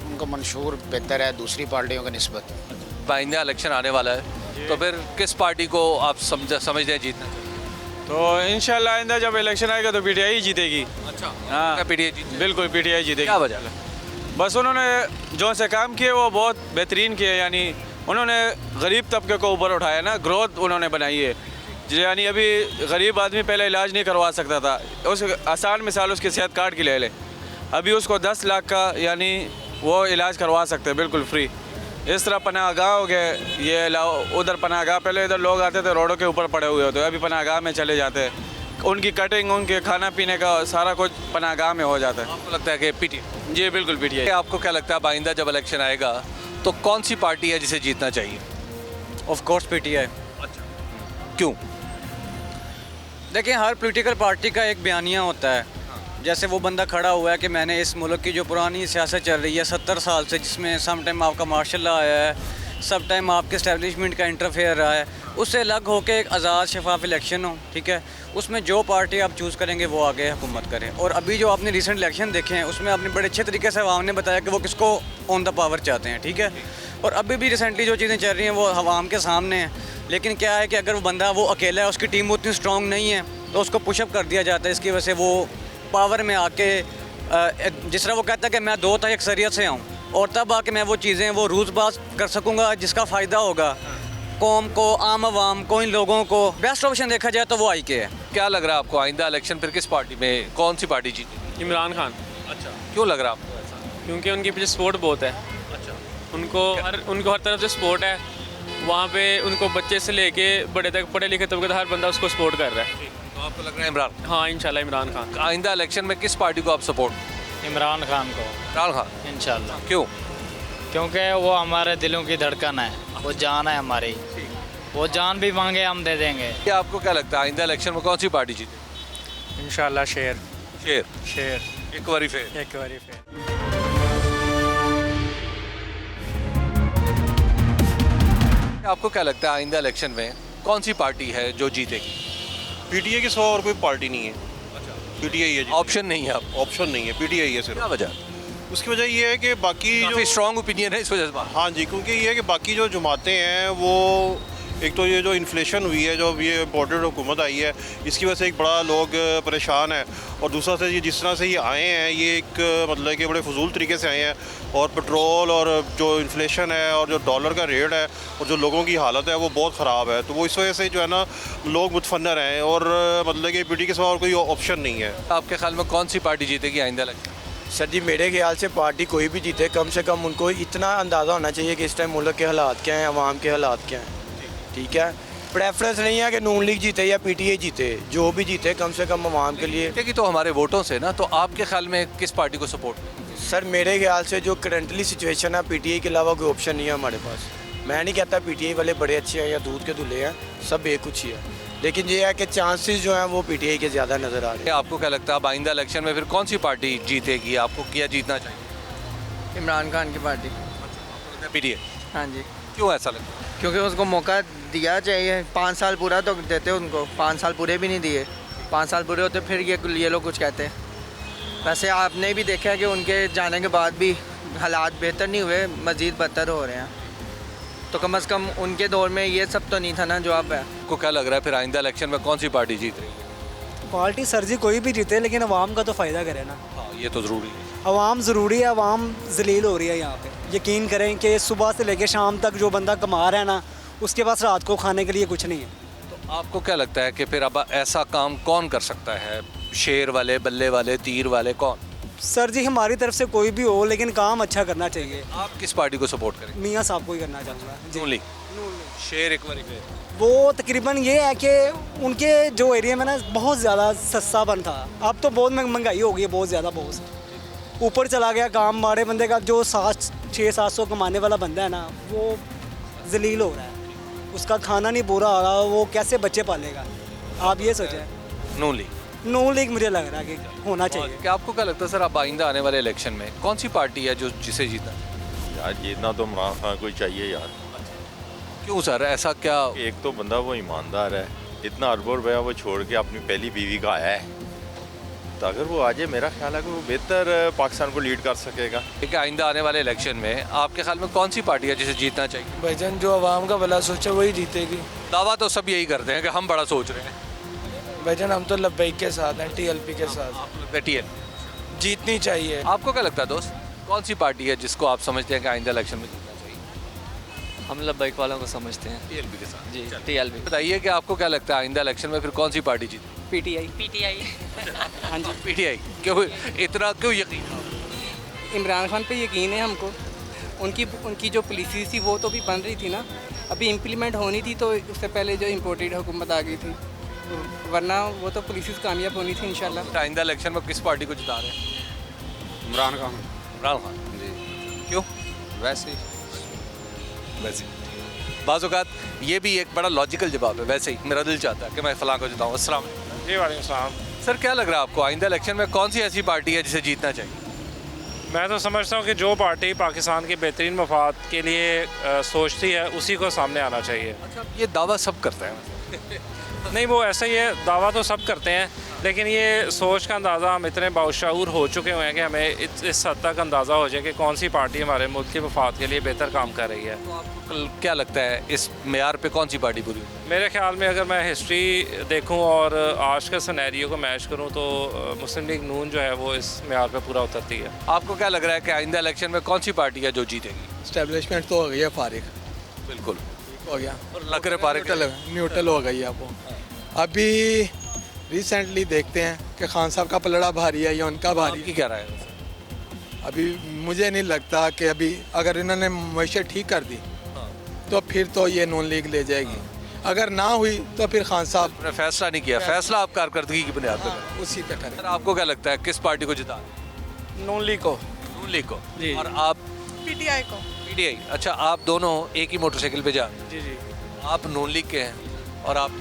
उनका मंशूर बेहतर है दूसरी पार्टियों की निस्बत। आइंदा इलेक्शन आने वाला है, तो फिर किस पार्टी को आप समझते हैं जीतना चाहिए? तो इंशाल्लाह आइंदा जब इलेक्शन आएगा तो पीटीआई जीतेगी। अच्छा, हाँ पीटीआई जीतेगी? बिल्कुल पीटीआई जीतेगी। क्या वजह? बस उन्होंने जो से काम किए वो बहुत बेहतरीन किए, यानी उन्होंने गरीब तबके को ऊपर उठाया ना, ग्रोथ उन्होंने बनाई है। यानी अभी गरीब आदमी पहले इलाज नहीं करवा सकता था, उस आसान मिसाल उसकी सेहत कार्ड की ले ले, अभी उसको 10 लाख का यानी वो इलाज करवा सकते हैं बिल्कुल फ्री। इस तरह पनाहगाह हो गए, ये उधर पनाहगाह, पहले इधर लोग आते थे रोडों के ऊपर पड़े हुए होते, अभी पनाहगाह में चले जाते हैं, उनकी कटिंग, उनके खाना पीने का सारा कुछ पनाहगाह में हो जाता है। आपको लगता है कि पीटीआई? जी बिल्कुल पीटीआई। आपको क्या लगता है अब आइंदा जब इलेक्शन आएगा तो कौन सी पार्टी है जिसे जीतना चाहिए? Of course PTI. अच्छा, क्यों? देखिए, हर पॉलिटिकल पार्टी का एक बयानिया होता है। जैसे वो बंदा खड़ा हुआ है कि मैंने इस मुल्क की जो पुरानी सियासत चल रही है 70 साल से, जिसमें सम टाइम आपका मार्शल लॉ आया है, सब टाइम आपके इस्टेब्लिशमेंट का इंटरफेयर रहा है, उससे अलग होकर एक आज़ाद शफाफ इलेक्शन हो, ठीक है, उसमें जो पार्टी आप चूज़ करेंगे वो आगे हुकूमत करे। और अभी जो आपने रिसेंट इलेक्शन देखे हैं उसमें आपने बड़े अच्छे तरीके से अवाम ने बताया कि वो किसको ऑन द पावर चाहते हैं, ठीक है। और अभी भी रिसेंटली जो चीज़ें चल रही हैं वो अवाम के सामने हैं, लेकिन क्या है कि अगर वो बंदा वो अकेला है, उसकी टीम उतनी स्ट्रॉन्ग नहीं है, तो उसको पुशअप कर दिया जाता है। इसकी वजह से वो पावर में आके जिस तरह वो कहता है कि मैं 2 तय अक्सरियत से आऊँ और तब आके मैं वो चीज़ें वो रूज़बाज कर सकूँगा जिसका फ़ायदा होगा कौम को, आम आवाम को, इन लोगों को। बेस्ट ऑप्शन देखा जाए तो वो आई के है। क्या लग रहा है आपको आइंदा इलेक्शन फिर किस पार्टी में, कौन सी पार्टी जीतेगी? इमरान खान। अच्छा, क्यों लग रहा है आपको ऐसा? क्योंकि उनके पीछे सपोर्ट बहुत है। अच्छा, उनको हर तरफ से सपोर्ट है, वहाँ पे उनको बच्चे से लेके बड़े तक पढ़े लिखे तबके हर बंदा उसको सपोर्ट कर रहा है। तो आपको लग रहा है इमरान? हाँ, इंशाल्लाह इमरान खान। आइंदा इलेक्शन में किस पार्टी को आप सपोर्ट? इमरान खान को। इमरान खान इंशाल्लाह। क्यों? क्योंकि वो हमारे दिलों की धड़कन है, वो जान है हमारी, वो जान भी मांगे हम दे देंगे। क्या आपको क्या लगता है आइंदा इलेक्शन में कौन सी पार्टी जीते? इंशाल्लाह शेर। शेर? शेर। एक बारी फिर? एक बारी फिर। आपको क्या लगता है आइंदा इलेक्शन में कौन सी पार्टी है जो जीतेगी? पीटीआई के सिवा और कोई पार्टी नहीं है। अच्छा, पीटीआई है जी। ऑप्शन नहीं है? आप ऑप्शन नहीं है, पीटीआई है सिर्फ। क्या वजह? उसकी वजह ये है कि बाकी काफी स्ट्रॉन्ग ओपिनियन है इस वजह से। हाँ जी, क्योंकि ये है कि बाकी जो जमातें हैं वो, एक तो ये जो इन्फ्लेशन हुई है, जो ये इम्पोर्टेड हुकूमत आई है, इसकी वजह से एक बड़ा लोग परेशान है, और दूसरा से ये जिस तरह से ये आए हैं, ये एक मतलब कि बड़े फजूल तरीके से आए हैं, और पेट्रोल और जो इन्फ्लेशन है और जो डॉलर का रेट है और जो लोगों की हालत है वो बहुत ख़राब है, तो वो इस वजह से जो है ना लोग मुतफन्नर हैं, और मतलब कि पीटी के सिवा और कोई ऑप्शन नहीं है। आपके ख्याल में कौन सी पार्टी जीतेगी आइंदा इलेक्शन? सर जी, मेरे ख्याल से पार्टी कोई भी जीते, कम से कम उनको इतना अंदाज़ा होना चाहिए कि इस टाइम मुल्क के हालात क्या हैं, अवाम के हालात क्या हैं, ठीक है। प्रेफरेंस नहीं है कि नून लीग जीते या पीटीआई जीते, जो भी जीते कम से कम अवाम के लिए। कि तो हमारे वोटों से ना, तो आपके ख्याल में किस पार्टी को सपोर्ट? सर मेरे ख्याल से जो करंटली सिचुएशन है, पीटीआई के अलावा कोई ऑप्शन नहीं है हमारे पास। मैं नहीं कहता पीटीआई वाले बड़े अच्छे हैं या दूध के दूल्हे हैं, सब एक कुछ ही है, लेकिन ये है कि चांसेस जो हैं वो पीटीआई के ज़्यादा नज़र आ रहे हैं। आपको क्या लगता है अब आइंदा इलेक्शन में फिर कौन सी पार्टी जीतेगी? आपको क्या जीतना चाहिए? इमरान खान की पार्टी। पीटीआई? हाँ जी। क्यों ऐसा लगता है? क्योंकि उसको मौका दिया चाहिए, 5 साल पूरा तो देते उनको, 5 साल पूरे भी नहीं दिए, 5 साल पूरे होते फिर ये लोग कुछ कहते हैं। वैसे आपने भी देखा है कि उनके जाने के बाद भी हालात बेहतर नहीं हुए, मज़ीद बदतर हो रहे हैं, तो कम से कम उनके दौर में ये सब तो नहीं था ना जो अब है। आपको क्या लग रहा है फिर आइंदा इलेक्शन में कौन सी पार्टी जीत रही है? पार्टी सर जी कोई भी जीते, लेकिन अवाम का तो फ़ायदा करे ना। हाँ, ये तो ज़रूरी है। अवाम ज़रूरी है, अवाम जलील हो रही है यहाँ पे। यकीन करें कि सुबह से लेकर शाम तक जो बंदा कमा रहा है ना, उसके पास रात को खाने के लिए कुछ नहीं है। तो आपको क्या लगता है कि फिर अब ऐसा काम कौन कर सकता है? शेर वाले, बल्ले वाले, तीर वाले, कौन? सर जी हमारी तरफ से कोई भी हो, लेकिन काम अच्छा करना चाहिए। आप किस पार्टी को सपोर्ट करें? मियाँ साहब को ही करना चाहूँगा जी। शेर एक बार वो तकरीबन ये है कि उनके जो एरिया में ना बहुत ज़्यादा सस्ता बन था, अब तो बहुत महंगाई हो गई है, बहुत ज़्यादा, बहुत ऊपर चला गया काम। माड़े बंदे का जो 600-700 कमाने वाला बंदा है ना, वो जलील हो रहा है, उसका खाना नहीं पूरा हो रहा, वो कैसे बच्चे पालेगा? आप ये सोचें। नून लीग मुझे लग रहा है कि होना चाहिए। क्या आपको क्या लगता है सर अब आइंदा आने वाले इलेक्शन में कौन सी पार्टी है जो जिसे जीतना? यार जीतना तो इमरान खान को ही चाहिए यार। क्यों सर, ऐसा क्या? एक तो बंदा वो ईमानदार है, इतना अरबों रुपया वो छोड़ के अपनी पहली बीवी का आया है, तो अगर वो आ जाए मेरा ख्याल है कि वो बेहतर पाकिस्तान को लीड कर सकेगा। ठीक है, आइंदा आने वाले इलेक्शन में आपके ख्याल में कौन सी पार्टी है जिसे जीतना चाहिए? भाईजान जो आवाम का भला सोचे वही जीतेगी। दावा तो सब यही करते हैं कि हम बड़ा सोच रहे हैं। भाईजान हम तो लब्बैक के साथ हैं, TLP के साथ। जीतनी चाहिए। आपको क्या लगता है दोस्त, कौन सी पार्टी है जिसको आप समझते हैं कि आइंदा इलेक्शन में जीतना चाहिए? हम लब्बैक वालों को समझते हैं। TLP के साथ जी, TLP। बताइए कि आपको क्या लगता है आइंदा इलेक्शन में फिर कौन सी पार्टी जीते? PTI। हाँ जी, PTI। क्यों इतना क्यों यकीन? इमरान खान पे यकीन है हमको। उनकी जो पॉलिसी थी वो तो भी बन रही थी ना, अभी इम्प्लीमेंट होनी थी, तो उससे पहले जो इम्पोर्टेड हुकूमत आ गई थी, वरना वो तो पॉलिसीज कामयाब होनी थी इंशाल्लाह। आइंदा इलेक्शन में किस पार्टी को जिता रहे हैं? इमरान खान। इमरान खान जी। क्यों? वैसे बाज़ औक़ात ये भी एक बड़ा लॉजिकल जवाब है, वैसे ही मेरा दिल चाहता है कि मैं फ़लाँ को जिताऊँ। अस्सलाम वालेकुम। जी वालेकुम सलाम। सर क्या लग रहा है आपको, आइंदा इलेक्शन में कौन सी ऐसी पार्टी है जिसे जीतना चाहिए? मैं तो समझता हूँ कि जो पार्टी पाकिस्तान के बेहतरीन मफाद के लिए सोचती है उसी को सामने आना चाहिए। अच्छा, ये दावा सब करते हैं? नहीं, वो ऐसा ही है, दावा तो सब करते हैं, लेकिन ये सोच का अंदाज़ा हम इतने बाशऊर हो चुके हुए हैं कि हमें इस हद तक अंदाज़ा हो जाए कि कौन सी पार्टी हमारे मुल्क के मफाद के लिए बेहतर काम कर रही है। तो आपको क्या लगता है इस मेयार पे कौन सी पार्टी पूरी? मेरे ख्याल में अगर मैं हिस्ट्री देखूं और आज का सिनेरियो को मैच करूं तो मुस्लिम लीग नून जो है वो इस मेयार पे पूरा उतरती है। आपको क्या लग रहा है कि आइंदा इलेक्शन में कौन सी पार्टी है जो जीतेगी? इस्टेब्लिशमेंट तो हो गई है फारिग, बिल्कुल हो गया, और लग रहा है न्यूट्रल हो गई है वो। अभी रिसेंटली देखते हैं कि खान साहब का पलड़ा भारी है या उनका भारी की क्या राय है? अभी मुझे नहीं लगता कि अभी अगर इन्होंने मैशत ठीक कर दी तो फिर तो ये नून लीग ले जाएगी, अगर ना हुई तो फिर खान साहब ने फैसला नहीं किया, फैसला आप कारकर्दगी की बुनियाद पर उसी पे करें। आपको क्या लगता है किस पार्टी को जिता? नून लीग को। नून लीग को। और आप? PTI को। PTI। अच्छा, आप दोनों एक ही मोटरसाइकिल पे जा रहे हैं? जी। आप नून लीग के हैं और आप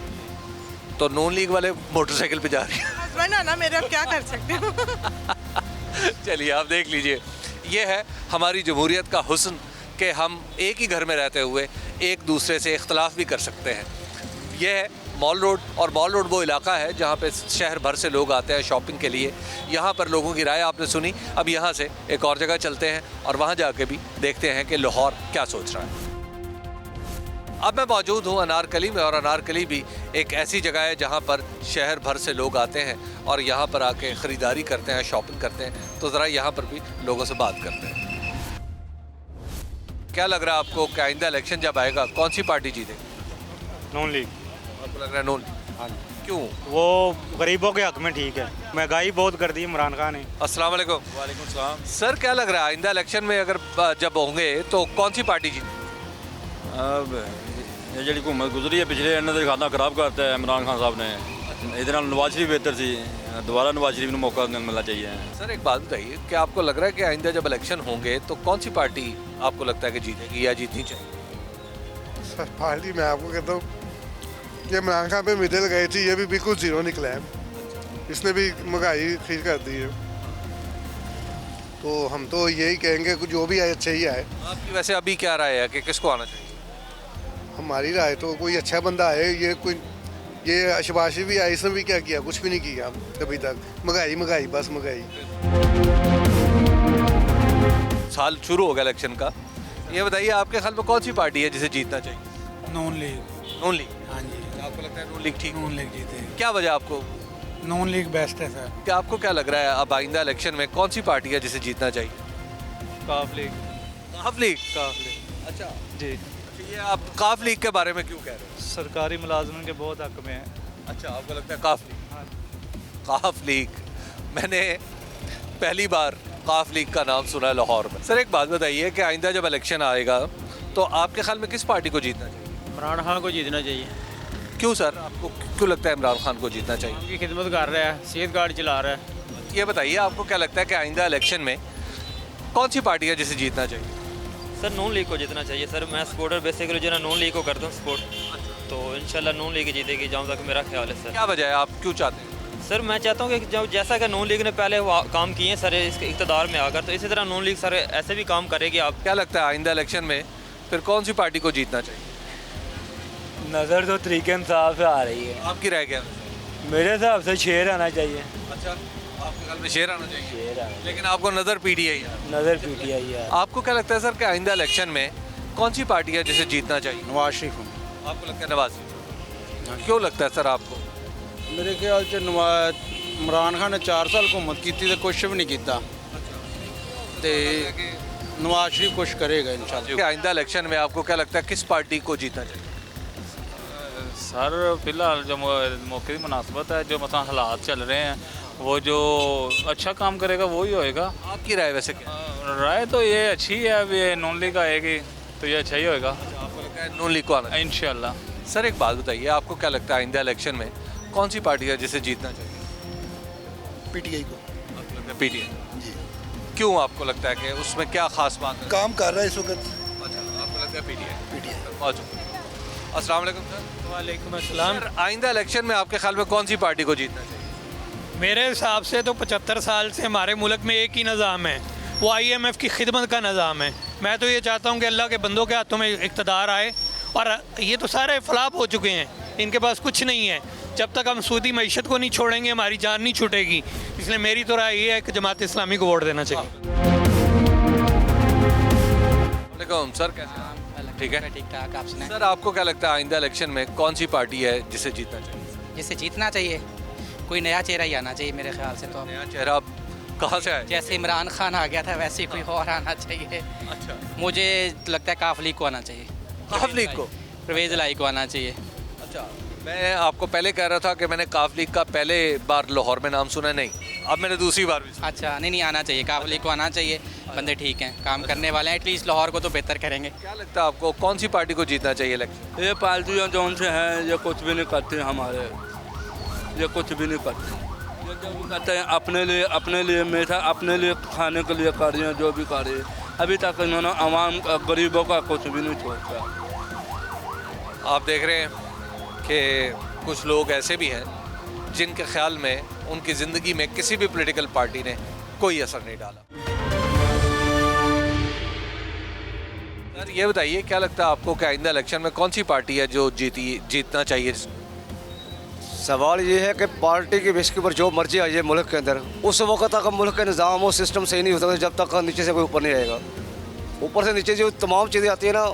तो नून लीग वाले मोटरसाइकिल पे जा रही हैं। हस्बैंड है ना मेरे, अब क्या कर सकते हो। चलिए आप देख लीजिए, ये है हमारी जमहूरियत का हुस्न कि हम एक ही घर में रहते हुए एक दूसरे से इख्तलाफ भी कर सकते हैं। यह है मॉल रोड, और मॉल रोड वो इलाका है जहाँ पे शहर भर से लोग आते हैं शॉपिंग के लिए। यहाँ पर लोगों की राय आपने सुनी, अब यहाँ से एक और जगह चलते हैं और वहाँ जाके भी देखते हैं कि लाहौर क्या सोच रहा है। अब मैं मौजूद हूँ अनारकली में, और अनारकली भी एक ऐसी जगह है जहाँ पर शहर भर से लोग आते हैं और यहाँ पर आके ख़रीदारी करते हैं, शॉपिंग करते हैं। तो ज़रा यहाँ पर भी लोगों से बात करते हैं। क्या लग रहा है आपको कि आइंदा इलेक्शन जब आएगा कौन सी पार्टी जीतेगी? नून लीग। आपको लग रहा है नून? हाँ। क्यों? वो गरीबों के हक में ठीक है, महंगाई बहुत कर दी इमरान खान ने। अस्सलाम वालेकुम। वालेकुम सलाम। सर क्या लग रहा है आइंदा इलेक्शन में अगर जब होंगे तो कौन सी पार्टी जीतेगी? ये जी हुकूमत गुजरी है पिछले, इन्होंने खाना खराब करता है इमरान खान साहब ने, ये नवाज शरीफ बेहतर सी, दोबारा नवाज शरीफ को मौका मिलना चाहिए। सर एक बात बताइए, क्या आपको लग रहा है कि आइंदा जब इलेक्शन होंगे तो कौन सी पार्टी आपको लगता है कि जीतेगी या जीतनी चाहिए? सर पार्टी मैं आपको कहता हूँ कि इमरान खान पे मिडिल गई थी, ये भी बिल्कुल जीरो निकला है, इसने भी महंगाई ठीक कर दी है, तो हम तो यही कहेंगे कि जो भी आए अच्छा ही आए। आपकी वैसे अभी क्या राय है कि किसको आना चाहिए? हमारी राय तो कोई अच्छा बंदा आए, ये शहबाज शरीफ भी आए, इसने भी क्या किया? कुछ भी नहीं किया अभी तक, महंगाई बस महंगाई। साल शुरू हो गया इलेक्शन का, ये बताइए आपके ख्याल में कौन सी पार्टी है जिसे जीतना चाहिए? नून लीग। नून लीग? हाँ जी। आपको लगता है नून लीग ठीक? नून लीग जीते। क्या वजह आपको? नून लीग बेस्ट है सर। क्या आपको क्या लग रहा है अब आइंदा इलेक्शन में कौन सी पार्टी है जिसे जीतना चाहिए? काफ लीग। काफ लीग? काफ लीग। अच्छा जी। ये आप काफ लीग के बारे में क्यों कह रहे हो? सरकारी मुलाजमन के बहुत हक में है। अच्छा, आपको लगता है काफ लीग? काफ लीग, मैंने पहली बार काफ लीग का नाम सुना है लाहौर में। सर एक बात बताइए कि आइंदा जब इलेक्शन आएगा तो आपके ख्याल में किस पार्टी को जीतना चाहिए? इमरान खान को जीतना चाहिए। क्यों सर, आपको क्यों लगता है इमरान खान को जीतना चाहिए? उनकी खिदमत कर रहा है, सेहत कार्ड चला रहा है। ये बताइए आपको क्या लगता है कि आइंदा इलेक्शन में कौन सी पार्टी है जिसे जीतना चाहिए? सर नून लीग को जीतना चाहिए सर। मैं सपोर्टर बेसिकली जो है नून लीग को करता हूँ सपोर्ट, तो इंशाल्लाह नून लीग जीतेगी जहाँ तक मेरा ख्याल है सर। क्या वजह है, आप क्यों चाहते हैं? सर मैं चाहता हूँ कि जो जैसा कि नून लीग ने पहले काम किए हैं सर इसके इक़्तिदार में आकर, तो इसी तरह नून लीग सर ऐसे भी काम करेगी। आप क्या लगता है आइंदा इलेक्शन में फिर कौन सी पार्टी को जीतना चाहिए? नज़र तो तरीके इंसाफ से आ रही है। आपकी राय क्या? मेरे हिसाब से शेर आना चाहिए। अच्छा, आपके ख्याल में शेर आना चाहिए? लेकिन आपको नज़र पीटीआई है। नज़र पीटीआई है। आपको क्या लगता है सर कि आइंदा इलेक्शन में कौन सी पार्टी है जिसे जीतना चाहिए? नवाज शरीफ। आपको लगता है नवाज शरीफ? क्यों लगता है सर आपको? मेरे ख्याल से इमरान खान ने 4 साल हुकूमत की तो कुछ भी नहीं किया, तो नवाज शरीफ कुछ करेगा इंशाल्लाह। आइंदा इलेक्शन में आपको क्या लगता है किस पार्टी को जीतना चाहिए? सर फिलहाल जो मौके की मुनासबत है, जो मतलब हालात चल रहे हैं, वो जो अच्छा काम करेगा वही होएगा। आपकी राय वैसे क्या? राय तो ये अच्छी है, अब ये नून लीग आएगी तो ये अच्छा ही होएगा। आपको लगता है नून लीग को आना? इंशाल्लाह। सर एक बात बताइए, आपको क्या लगता है आइंदा इलेक्शन में कौन सी पार्टी है जिसे जीतना चाहिए? पीटीआई को। आपको लगता है पीटीआई? जी। क्यों आपको लगता है कि उसमें क्या खास बात है? काम कर रहा है इस वक्त। अच्छा, आपको लगता है पीटीआई? बहुत शुक्रिया। अस्सलाम वालेकुम सर। वालेकुम अस्सलाम। आइंदा इलेक्शन में आपके ख्याल में कौन सी पार्टी को जीतना चाहिए? मेरे हिसाब से तो 75 साल से हमारे मुल्क में एक ही निज़ाम है, वो IMF की खिदमत का निज़ाम है। मैं तो ये चाहता हूँ कि अल्लाह के बंदों के हाथों में इक़्तिदार आए, और ये तो सारे फ्लॉप हो चुके हैं, इनके पास कुछ नहीं है। जब तक हम सूदी मईशत को नहीं छोड़ेंगे हमारी जान नहीं छूटेगी। इसलिए मेरी तो राय ये है कि जमात इस्लामी को वोट देना चाहिए। सर कैसे हैं? ठीक है, ठीक ठाक। आप सुनाएं? सर आपको क्या लगता है आइंदा इलेक्शन में कौन सी पार्टी है जिसे जीतना चाहिए? जिसे जीतना चाहिए कोई नया चेहरा ही आना चाहिए मेरे ख्याल से। तो नया चेहरा कहाँ से आए? जैसे इमरान खान आ गया था वैसे ही कोई और आना चाहिए। अच्छा, मुझे लगता है काफ लीग को आना चाहिए। काफ लीग को? परवेज लाई को आना चाहिए। अच्छा, मैं आपको पहले कह रहा था कि मैंने काफ लीग का पहले बार लाहौर में नाम सुना, नहीं, अब मैंने दूसरी बार भी सुना। अच्छा, नहीं आना चाहिए, काफ लीग को आना चाहिए। बंदे ठीक हैं, काम करने वाले हैं, एटलीस्ट लाहौर को तो बेहतर करेंगे। क्या लगता है आपको कौन सी पार्टी को जीतना चाहिए इलेक्शन? ये पार्टियाँ जो उनसे हैं ये कुछ भी नहीं करती हमारे, ये कुछ भी नहीं करती। ये जो भी करते हैं अपने लिए मीठा अपने लिए खाने के लिए कर रहे हैं, जो भी कर रहे हैं। अभी तक इन्होंने आवाम गरीबों का कुछ भी नहीं छोड़ा। आप देख रहे हैं कि कुछ लोग ऐसे भी हैं जिनके ख्याल में उनकी ज़िंदगी में किसी भी पॉलिटिकल पार्टी ने कोई असर नहीं डाला। सर ये बताइए, क्या लगता है आपको कि आइंदा इलेक्शन में कौन सी पार्टी है जो जीतना चाहिए? सवाल ये है कि पार्टी के बेस के ऊपर जो मर्जी आ जाए मुल्क के अंदर, उस वक्त तक मुल्क का निज़ाम और सिस्टम सही नहीं होता जब तक नीचे से कोई ऊपर नहीं आएगा। ऊपर से नीचे जो तमाम चीज़ें आती है ना,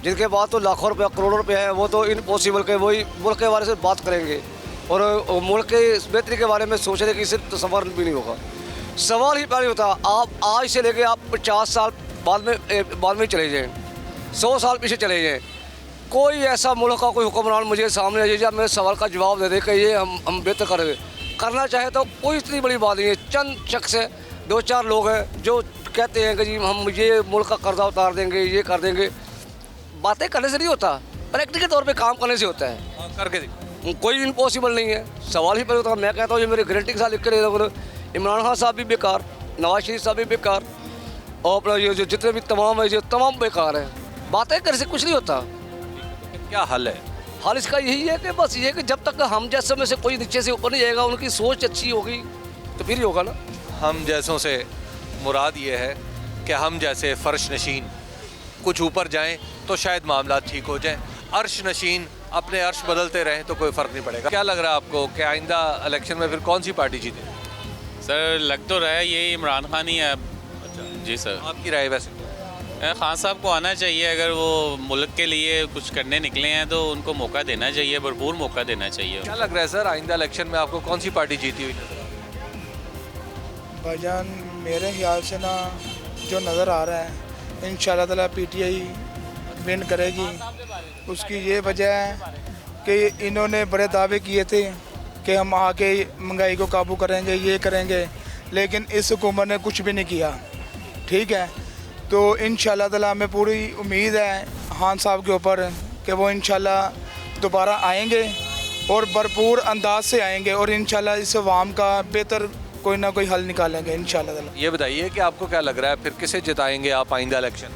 जिनके बाद तो लाखों रुपया करोड़ों रुपये है, वो तो इम्पॉसिबल के वही मुल्क के बारे में बात करेंगे और मुल्क के बेहतरी के बारे में सोचने की सिर्फ तसव्वुर भी नहीं होगा। सवाल ही नहीं होता। आप आज से लेके आप 50 साल बाद में चले जाएँ, 100 साल पीछे चले जाएँ, कोई ऐसा मुल्क का कोई हुक्मरान मुझे सामने आ जाए जब मेरे सवाल का जवाब दे दे कि ये हम बेहतर करेंगे। करना चाहे तो कोई इतनी बड़ी बात नहीं है। चंद शख्स है, 2-4 लोग हैं जो कहते हैं कि जी हम ये मुल्क का कर्जा उतार देंगे, ये कर देंगे। बातें करने से नहीं होता, प्रैक्टिकल तौर पे काम करने से होता है। करके कोई इम्पॉसिबल नहीं है। सवाल ही पर होता। मैं कहता हूँ ये मेरे गारंटी के साथ लिख कर, इमरान खान साहब भी बेकार, नवाज शरीफ साहब भी बेकार, और अपना ये जो जितने भी तमाम है जो तमाम बेकार है। बातें करने से कुछ नहीं होता। क्या हल है? हाल इसका यही है कि बस ये कि जब तक हम जैसे में से कोई नीचे से ऊपर नहीं जाएगा, उनकी सोच अच्छी होगी तो फिर ही होगा ना। हम जैसों से मुराद ये है कि हम जैसे फर्श नशीन कुछ ऊपर जाएं तो शायद मामला ठीक हो जाए। अर्श नशीन अपने अर्श बदलते रहें तो कोई फ़र्क नहीं पड़ेगा। क्या लग रहा है आपको कि आइंदा इलेक्शन में फिर कौन सी पार्टी जीते? सर लग तो रहा है ये इमरान खान ही है। जी सर। आपकी राय वैसे? खान साहब को आना चाहिए। अगर वो मुल्क के लिए कुछ करने निकले हैं तो उनको मौका देना चाहिए, भरपूर मौका देना चाहिए। क्या लग रहा है सर आइंदा इलेक्शन में आपको कौन सी पार्टी जीती हुई नजर? भाईजान मेरे ख्याल से ना जो नज़र आ रहा है इंशाल्लाह ताला PTI विन करेगी। उसकी ये वजह है कि इन्होंने बड़े दावे किए थे कि हम आके महंगाई को काबू करेंगे, ये करेंगे, लेकिन इस हुकूमत ने कुछ भी नहीं किया। ठीक है, तो इंशाल्लाह ताला हमें पूरी उम्मीद है खान साहब के ऊपर कि वो इंशाल्लाह दोबारा आएंगे और भरपूर अंदाज से आएंगे और इंशाल्लाह इस अवाम का बेहतर कोई ना कोई हल निकालेंगे इंशाल्लाह ताला। ये बताइए कि आपको क्या लग रहा है फिर किसे जिताएंगे आप आइंदा इलेक्शन?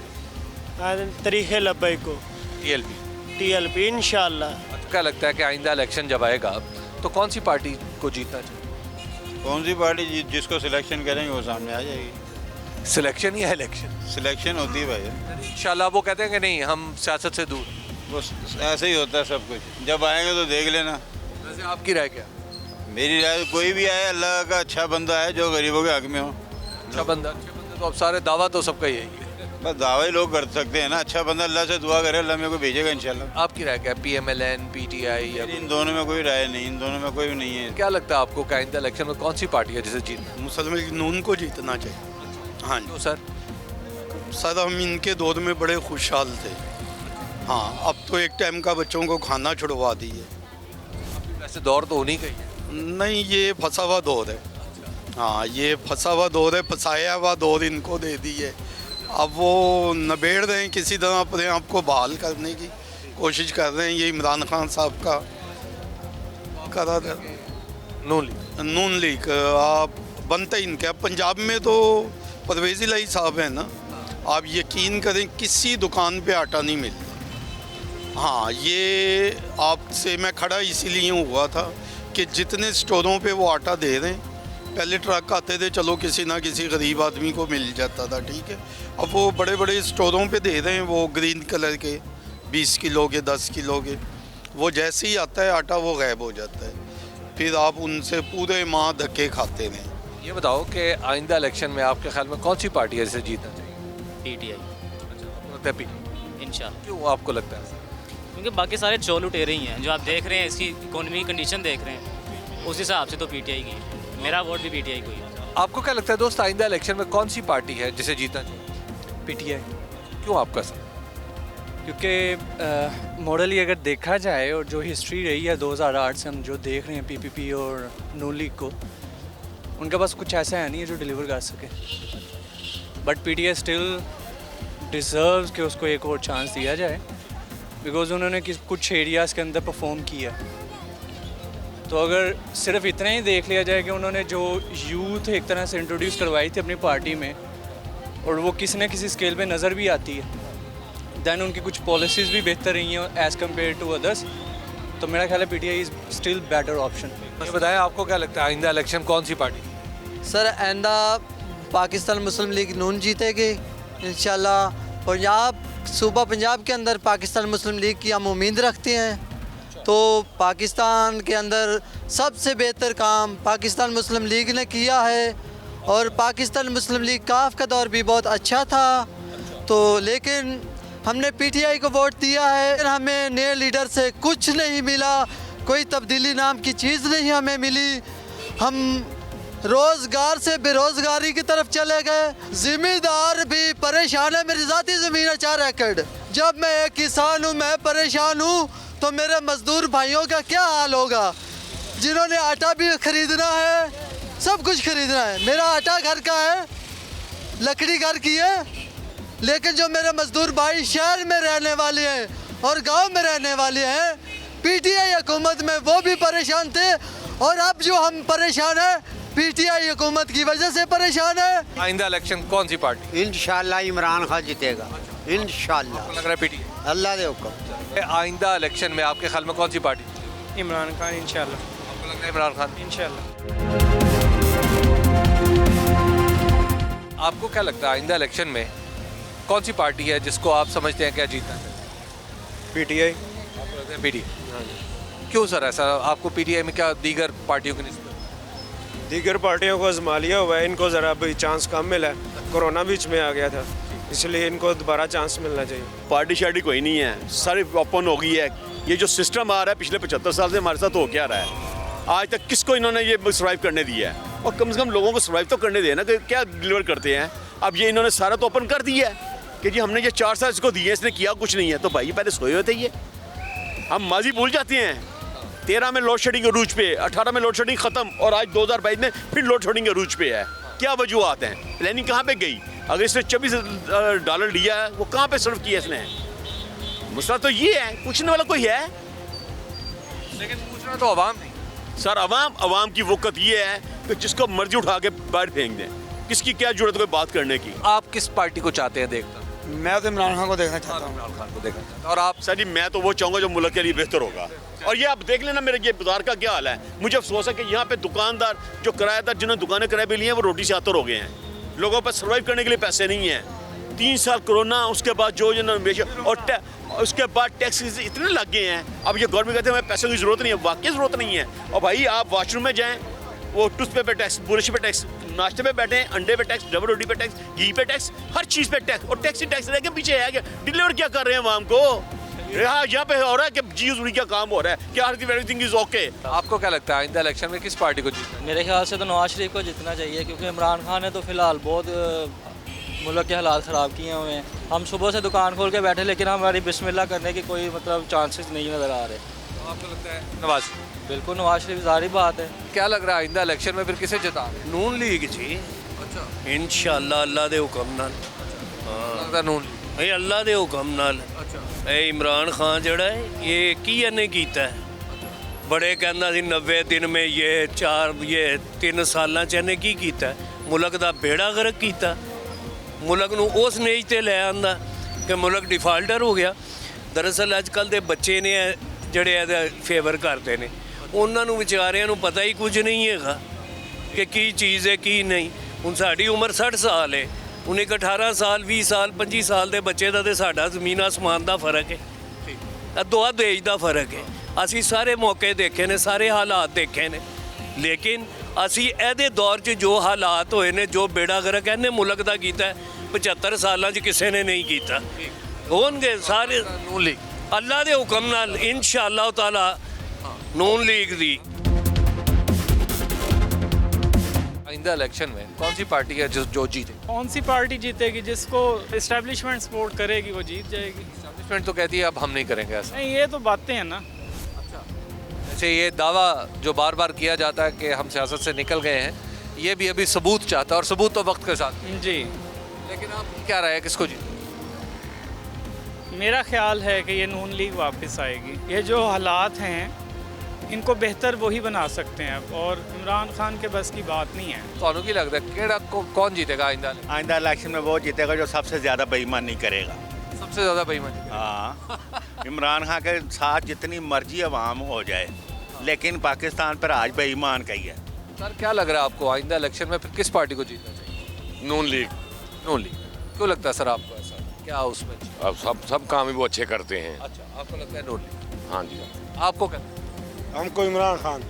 तरीक़े लब्बैक को, TLP इंशाल्लाह। क्या लगता है कि आइंदा इलेक्शन जब आएगा तो कौन सी पार्टी को जीतना चाहिए? कौन सी पार्टी जिसको सिलेक्शन करेंगे वो सामने आ जाएगी। सिलेक्शन या इलेक्शन? सिलेक्शन होती है भाई। इंशाल्लाह वो कहते हैं कि नहीं हम सियासत से दूर। बस ऐसे ही होता है सब कुछ, जब आएंगे तो देख लेना। वैसे आपकी राय क्या? मेरी राय कोई भी आए अल्लाह का अच्छा बंदा है जो गरीबों के हक में हो। अच्छा बंदा तो अब सारे दावा तो सबका यही है। बस दावा ही लोग कर सकते हैं ना। अच्छा बंदा, अल्लाह से दुआ करे अल्लाह मेरे को भेजेगा इंशाल्लाह। आपकी राय क्या? PMLN, PTI या इन दोनों में कोई राय नहीं, इन दोनों में कोई भी नहीं है। क्या लगता है आपको कि आइंदा इलेक्शन में कौन सी पार्टी है जिसे जीतना? मुसलमान लीग नून को जीतना चाहिए। हाँ जी सर हम इनके दौर में बड़े खुशहाल थे। हाँ अब तो एक टाइम का बच्चों को खाना छुड़वा दी है। वैसे दौर तो उन्हीं का ही है। नहीं, ये फंसा हुआ दौर है। हाँ ये फंसा हुआ दौर है, फंसाया हुआ दौर इनको दे दी है। अब वो नबेड़ रहे हैं किसी तरह अपने आप को बहाल करने की कोशिश कर रहे हैं। ये इमरान खान साहब का करा नून लीग आप बनते इनके। अब पंजाब में तो परवेज़ इलाही साहब है ना, आप यकीन करें किसी दुकान पे आटा नहीं मिलता। हाँ ये आपसे मैं खड़ा इसीलिए हुआ था कि जितने स्टोरों पे वो आटा दे रहे हैं, पहले ट्रक आते थे, चलो किसी ना किसी गरीब आदमी को मिल जाता था, ठीक है। अब वो बड़े बड़े स्टोरों पे दे रहे हैं, वो ग्रीन कलर के 20 किलो के 10 किलो के, वो जैसे ही आता है आटा वो गायब हो जाता है। फिर आप उनसे पूरे माह धक्के खाते रहें। ये बताओ कि आइंदा इलेक्शन में आपके ख्याल में कौन सी पार्टी है जिसे जीतना चाहिए? PTI। लगता है PTI। इंशाल्लाह। क्यों आपको लगता है? क्योंकि बाकी सारे चोल लुटेरे ही हैं। जो आप देख रहे हैं, इसकी इकोनॉमी कंडीशन देख रहे हैं, उस हिसाब से तो PTI की है। मेरा वोट भी PTI को ही है। आपको क्या लगता है दोस्त, आइंदा इलेक्शन में कौन सी पार्टी है जिसे जीतना चाहिए? PTI। क्यों आपका सर? क्योंकि मॉडली अगर देखा जाए और जो हिस्ट्री रही है 2008 से हम जो देख रहे हैं PPP और नून लीग को, उनके पास कुछ ऐसा है नहीं है जो डिलीवर कर सके। बट PTI स्टिल डिज़र्व्स कि उसको एक और चांस दिया जाए, बिकॉज उन्होंने कुछ एरियाज़ के अंदर परफॉर्म किया। तो अगर सिर्फ इतना ही देख लिया जाए कि उन्होंने जो यूथ एक तरह से इंट्रोड्यूस करवाई थी अपनी पार्टी में, और वो किसी न किसी स्केल पे नज़र भी आती है, दैन उनकी कुछ पॉलिसीज़ भी बेहतर रही हैं एज़ कम्पेयर टू अदर्स, तो मेरा ख्याल है PTI is still better option. ये बताएं आपको क्या लगता है आइंदा इलेक्शन कौन सी पार्टी? सर आइंदा पाकिस्तान मुस्लिम लीग नून जीतेगी इंशाल्लाह। पंजाब सूबा पंजाब के अंदर पाकिस्तान मुस्लिम लीग की हम उम्मीद रखते हैं। तो पाकिस्तान के अंदर सबसे बेहतर काम पाकिस्तान मुस्लिम लीग ने किया है, और पाकिस्तान मुस्लिम लीग काफ का दौर भी बहुत अच्छा था। तो लेकिन हमने PTI को वोट दिया है, हमें नए लीडर से कुछ नहीं मिला, कोई तब्दीली नाम की चीज़ नहीं हमें मिली। हम रोज़गार से बेरोज़गारी की तरफ चले गए। ज़िम्मेदार भी परेशान है। मेरी ज़ाती ज़मीन है 4 एकड़। जब मैं एक किसान हूँ, मैं परेशान हूँ, तो मेरे मज़दूर भाइयों का क्या हाल होगा, जिन्होंने आटा भी ख़रीदना है, सब कुछ ख़रीदना है। मेरा आटा घर का है, लकड़ी घर की है, लेकिन जो मेरे मज़दूर भाई शहर में रहने वाले हैं और गांव में रहने वाले हैं, PTI हुकूमत में वो भी परेशान थे, और अब जो हम परेशान हैं PTI हुकूमत की वजह से परेशान है। आइंदा इलेक्शन कौन सी पार्टी? इंशाल्लाह इमरान खान जीतेगा इंशाल्लाह। लग रहा है PTI? अल्लाह दे हुक्म। आइंदा इलेक्शन में आपके ख्याल में कौन सी पार्टी? इमरान खान इंशाल्लाह। आपको लग रहा है इमरान खान? इंशाल्लाह। आपको क्या लगता है आइंदा इलेक्शन में कौन सी पार्टी है जिसको आप समझते हैं क्या जीतना है? PTI। आपको लगता है PTI? क्यों सर ऐसा? आपको PTI में क्या दीगर पार्टियों की निस्बत? दीगर पार्टियों को आजमा लिया हुआ है, इनको ज़रा अभी चांस कम मिला है, कोरोना बीच में आ गया था, इसलिए इनको दोबारा चांस मिलना चाहिए। पार्टी शार्टी कोई नहीं है, सारी ओपन हो गई है। ये जो सिस्टम आ रहा है पिछले 75 साल से हमारे साथ हो क्या रहा है, आज तक किसको इन्होंने ये सर्वाइव करने दिया है? और कम से कम लोगों को सर्वाइव तो करने देना कि क्या डिलीवर करते हैं। अब ये इन्होंने सारा तो ओपन कर दिया है कि जी हमने ये 4 साल इसको दिए, इसने किया कुछ नहीं है। तो भाई पहले सोए होते ही है, हम माजी भूल जाते हैं। 13 में लोड शेडिंग अरूज पे, 18 में लोड शेडिंग खत्म, और आज 2022 में फिर लोड शेडिंग अरूज पे है। क्या वजूहत हैं? प्लानिंग कहाँ पे गई? अगर इसने $24 लिया है, वो कहाँ पे सर्व किया इसने? मसला तो ये है, पूछने वाला कोई है, लेकिन पूछना तो अवाम नहीं। सर अवाम की वक़्त ये है कि जिसको मर्जी उठा के बाहर फेंक दें, किसकी क्या जरूरत है कोई बात करने की। आप किस पार्टी को चाहते हैं देखना? मैं तो इमरान खान को देखना चाहता हूँ। इमरान खान को देखना चाहता हूँ। और आप? सर जी मैं तो वो चाहूँगा जो मुल्क के लिए बेहतर होगा। और ये आप देख लेना मेरे ये बाजार का क्या हाल है। मुझे अफसोस है कि यहाँ पे दुकानदार जो किराएदार जिन्होंने दुकानें किराए पे ली हैं वो रोटी से आतर हो गए हैं। लोगों पर सर्वाइव करने के लिए पैसे नहीं हैं। 3 साल कोरोना, उसके बाद जो और उसके बाद टैक्स इतने लग गए हैं। अब ये गवर्नमेंट कहते हैं हमें पैसों की ज़रूरत नहीं है, वाकई ज़रूरत नहीं है। और भाई आप वॉशरूम में जाएँ, वो टूथपेस्ट पे टैक्स, बुरश पे टैक्स, नाश्ते पे बैठे हैं अंडे पे टैक्स, डबल रोटी पे टैक्स, घी पे टैक्स, हर चीज़ पे टैक्स। और टैक्स ही टैक्स रह के पीछे है। डिलीवर क्या कर रहे हैं आवाम को? यहाँ पे हो रहा है कि जी हजूरी का काम हो रहा है कि एवरीथिंग इज ओके। आपको क्या लगता है आइंदा इलेक्शन में किस पार्टी को जीतना? मेरे ख्याल से तो नवाज शरीफ को जीतना चाहिए, क्योंकि इमरान खान ने तो फिलहाल बहुत मुल्क के हालात ख़राब किए हुए हैं। हम सुबह से दुकान खोल के बैठे, लेकिन हमारी बिस्मिल्लाह करने की कोई मतलब चांसेस नहीं नज़र आ रहे। तो आपको लगता है नवाज? बिल्कुल नवाज शरीफ, जारी बात है। क्या लग रहा है आइंदा इलेक्शन में फिर किसे जिता? नून लीग जी। अच्छा, इंशाअल्लाह अल्लाह दे हुक्म नाल। लगता है नून भाई अल्लाह दे हुक्म नाल। अच्छा, ए इमरान खान जड़ा है ये की इन्हें कीता है। बड़े कहना सी 90 दिन में ये 3 सालां च इन्हें की कीता है? मुल्क दा बेड़ा गर्क कीता, मुल्क नूं उस नेज ते लै आंदा कि मुल्क डिफाल्टर हो गया। दरअसल अजकल दे बच्चे ने ਜਿਹੜੇ ਇਹਦਾ ਫੇਵਰ ਕਰਦੇ ਨੇ, ਉਹਨਾਂ ਨੂੰ ਵਿਚਾਰਿਆਂ ਨੂੰ ਪਤਾ ਹੀ ਕੁਝ ਨਹੀਂ ਹੈਗਾ ਕਿ ਕੀ ਚੀਜ਼ ਹੈ ਕੀ ਨਹੀਂ। ਹੁਣ ਸਾਡੀ ਉਮਰ 60 ਸਾਲ ਹੈ, ਹੁਣ ਇੱਕ 18 ਸਾਲ 20 ਸਾਲ 25 ਸਾਲ ਦੇ ਬੱਚੇ ਦਾ ਤੇ ਸਾਡਾ ਜ਼ਮੀਨ ਆਸਮਾਨ ਦਾ ਫਰਕ ਹੈ, ਅੱਧੋ ਅੱਧ ਏਜ ਦਾ ਫਰਕ ਹੈ। ਅਸੀਂ ਸਾਰੇ ਮੌਕੇ ਦੇਖੇ ਨੇ, ਸਾਰੇ ਹਾਲਾਤ ਦੇਖੇ ਨੇ, ਲੇਕਿਨ ਅਸੀਂ ਇਹਦੇ ਦੌਰ 'ਚ ਜੋ ਹਾਲਾਤ ਹੋਏ ਨੇ, ਜੋ ਬੇੜਾ ਗਰਕ ਇਹਨੇ ਮੁਲਕ ਦਾ ਕੀਤਾ 75 ਸਾਲਾਂ 'ਚ ਕਿਸੇ ਨੇ ਨਹੀਂ ਕੀਤਾ। ਹੋਣਗੇ ਸਾਰੇ नून लीग। अल्लाह के हुक्म नाल इंशाअल्लाह ताला नून लीग दी। आइंदा इलेक्शन में कौन सी पार्टी है जो जीते? कौन सी पार्टी जीतेगी? जिसको इस्टेब्लिशमेंट सपोर्ट करेगी वो जीत जाएगी। इस्टेब्लिशमेंट तो कहती है अब हम नहीं करेंगे ऐसा। नहीं, ये तो बातें हैं ना। अच्छा, ये दावा जो बार बार किया जाता है कि हम सियासत से निकल गए हैं, ये भी अभी सबूत चाहता है, और सबूत तो वक्त के साथ। जी, लेकिन आप क्या राय है, किसको जीते? मेरा ख्याल है कि ये नून लीग वापस आएगी। ये जो हालात हैं इनको बेहतर वही बना सकते हैं, और इमरान खान के बस की बात नहीं है। तो की लगता है केड़ा कौन जीतेगा आइंदा इलेक्शन में? वो जीतेगा जो सबसे ज़्यादा बेईमानी करेगा। सबसे ज़्यादा बेईमानी? हाँ। इमरान खान के साथ जितनी मर्जी अवाम हो जाए, लेकिन पाकिस्तान पर आज बेईमान का ही है। सर क्या लग रहा है आपको आइंदा इलेक्शन में फिर किस पार्टी को जीतना चाहिए? नून लीग। नून लीग। क्यों लगता है सर आपको ऐसा? क्या उसमें? अब सब काम ही वो अच्छे करते हैं। अच्छा, आपको लगता है नून लीग? हाँ जी। आपको क्या? हमको इमरान खान।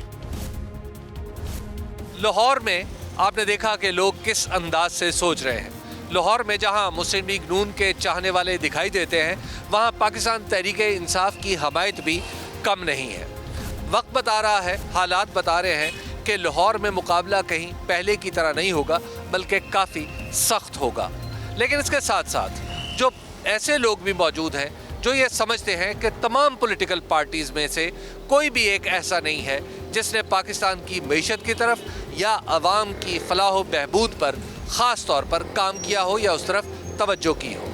लाहौर में आपने देखा कि लोग किस अंदाज से सोच रहे हैं। लाहौर में जहां मुस्लिम लीग नून के चाहने वाले दिखाई देते हैं, वहां पाकिस्तान तहरीक इंसाफ की हमायत भी कम नहीं है। वक्त बता रहा है, हालात बता रहे हैं कि लाहौर में मुकाबला कहीं पहले की तरह नहीं होगा, बल्कि काफ़ी सख्त होगा। लेकिन इसके साथ साथ जो ऐसे लोग भी मौजूद हैं जो ये समझते हैं कि तमाम पॉलिटिकल पार्टीज़ में से कोई भी एक ऐसा नहीं है जिसने पाकिस्तान की मईशत की तरफ या आवाम की फलाह व बहबूद पर ख़ास तौर पर काम किया हो या उस तरफ तवज्जो की हो।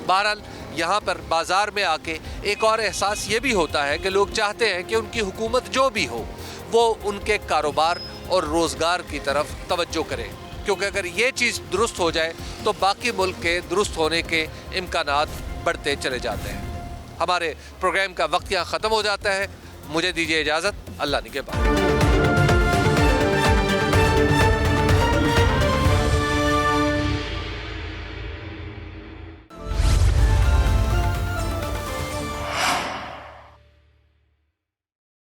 बहरहाल यहाँ पर बाज़ार में आके एक और एहसास ये भी होता है कि लोग चाहते हैं कि उनकी हुकूमत जो भी हो वो उनके कारोबार और रोज़गार की तरफ तवज्जो करे, क्योंकि अगर ये चीज़ दुरुस्त हो जाए तो बाकी मुल्क के दुरुस्त होने के इम्कानात बढ़ते चले जाते हैं। हमारे प्रोग्राम का वक्त यहाँ ख़त्म हो जाता है। मुझे दीजिए इजाज़त। अल्लाह निगहबान।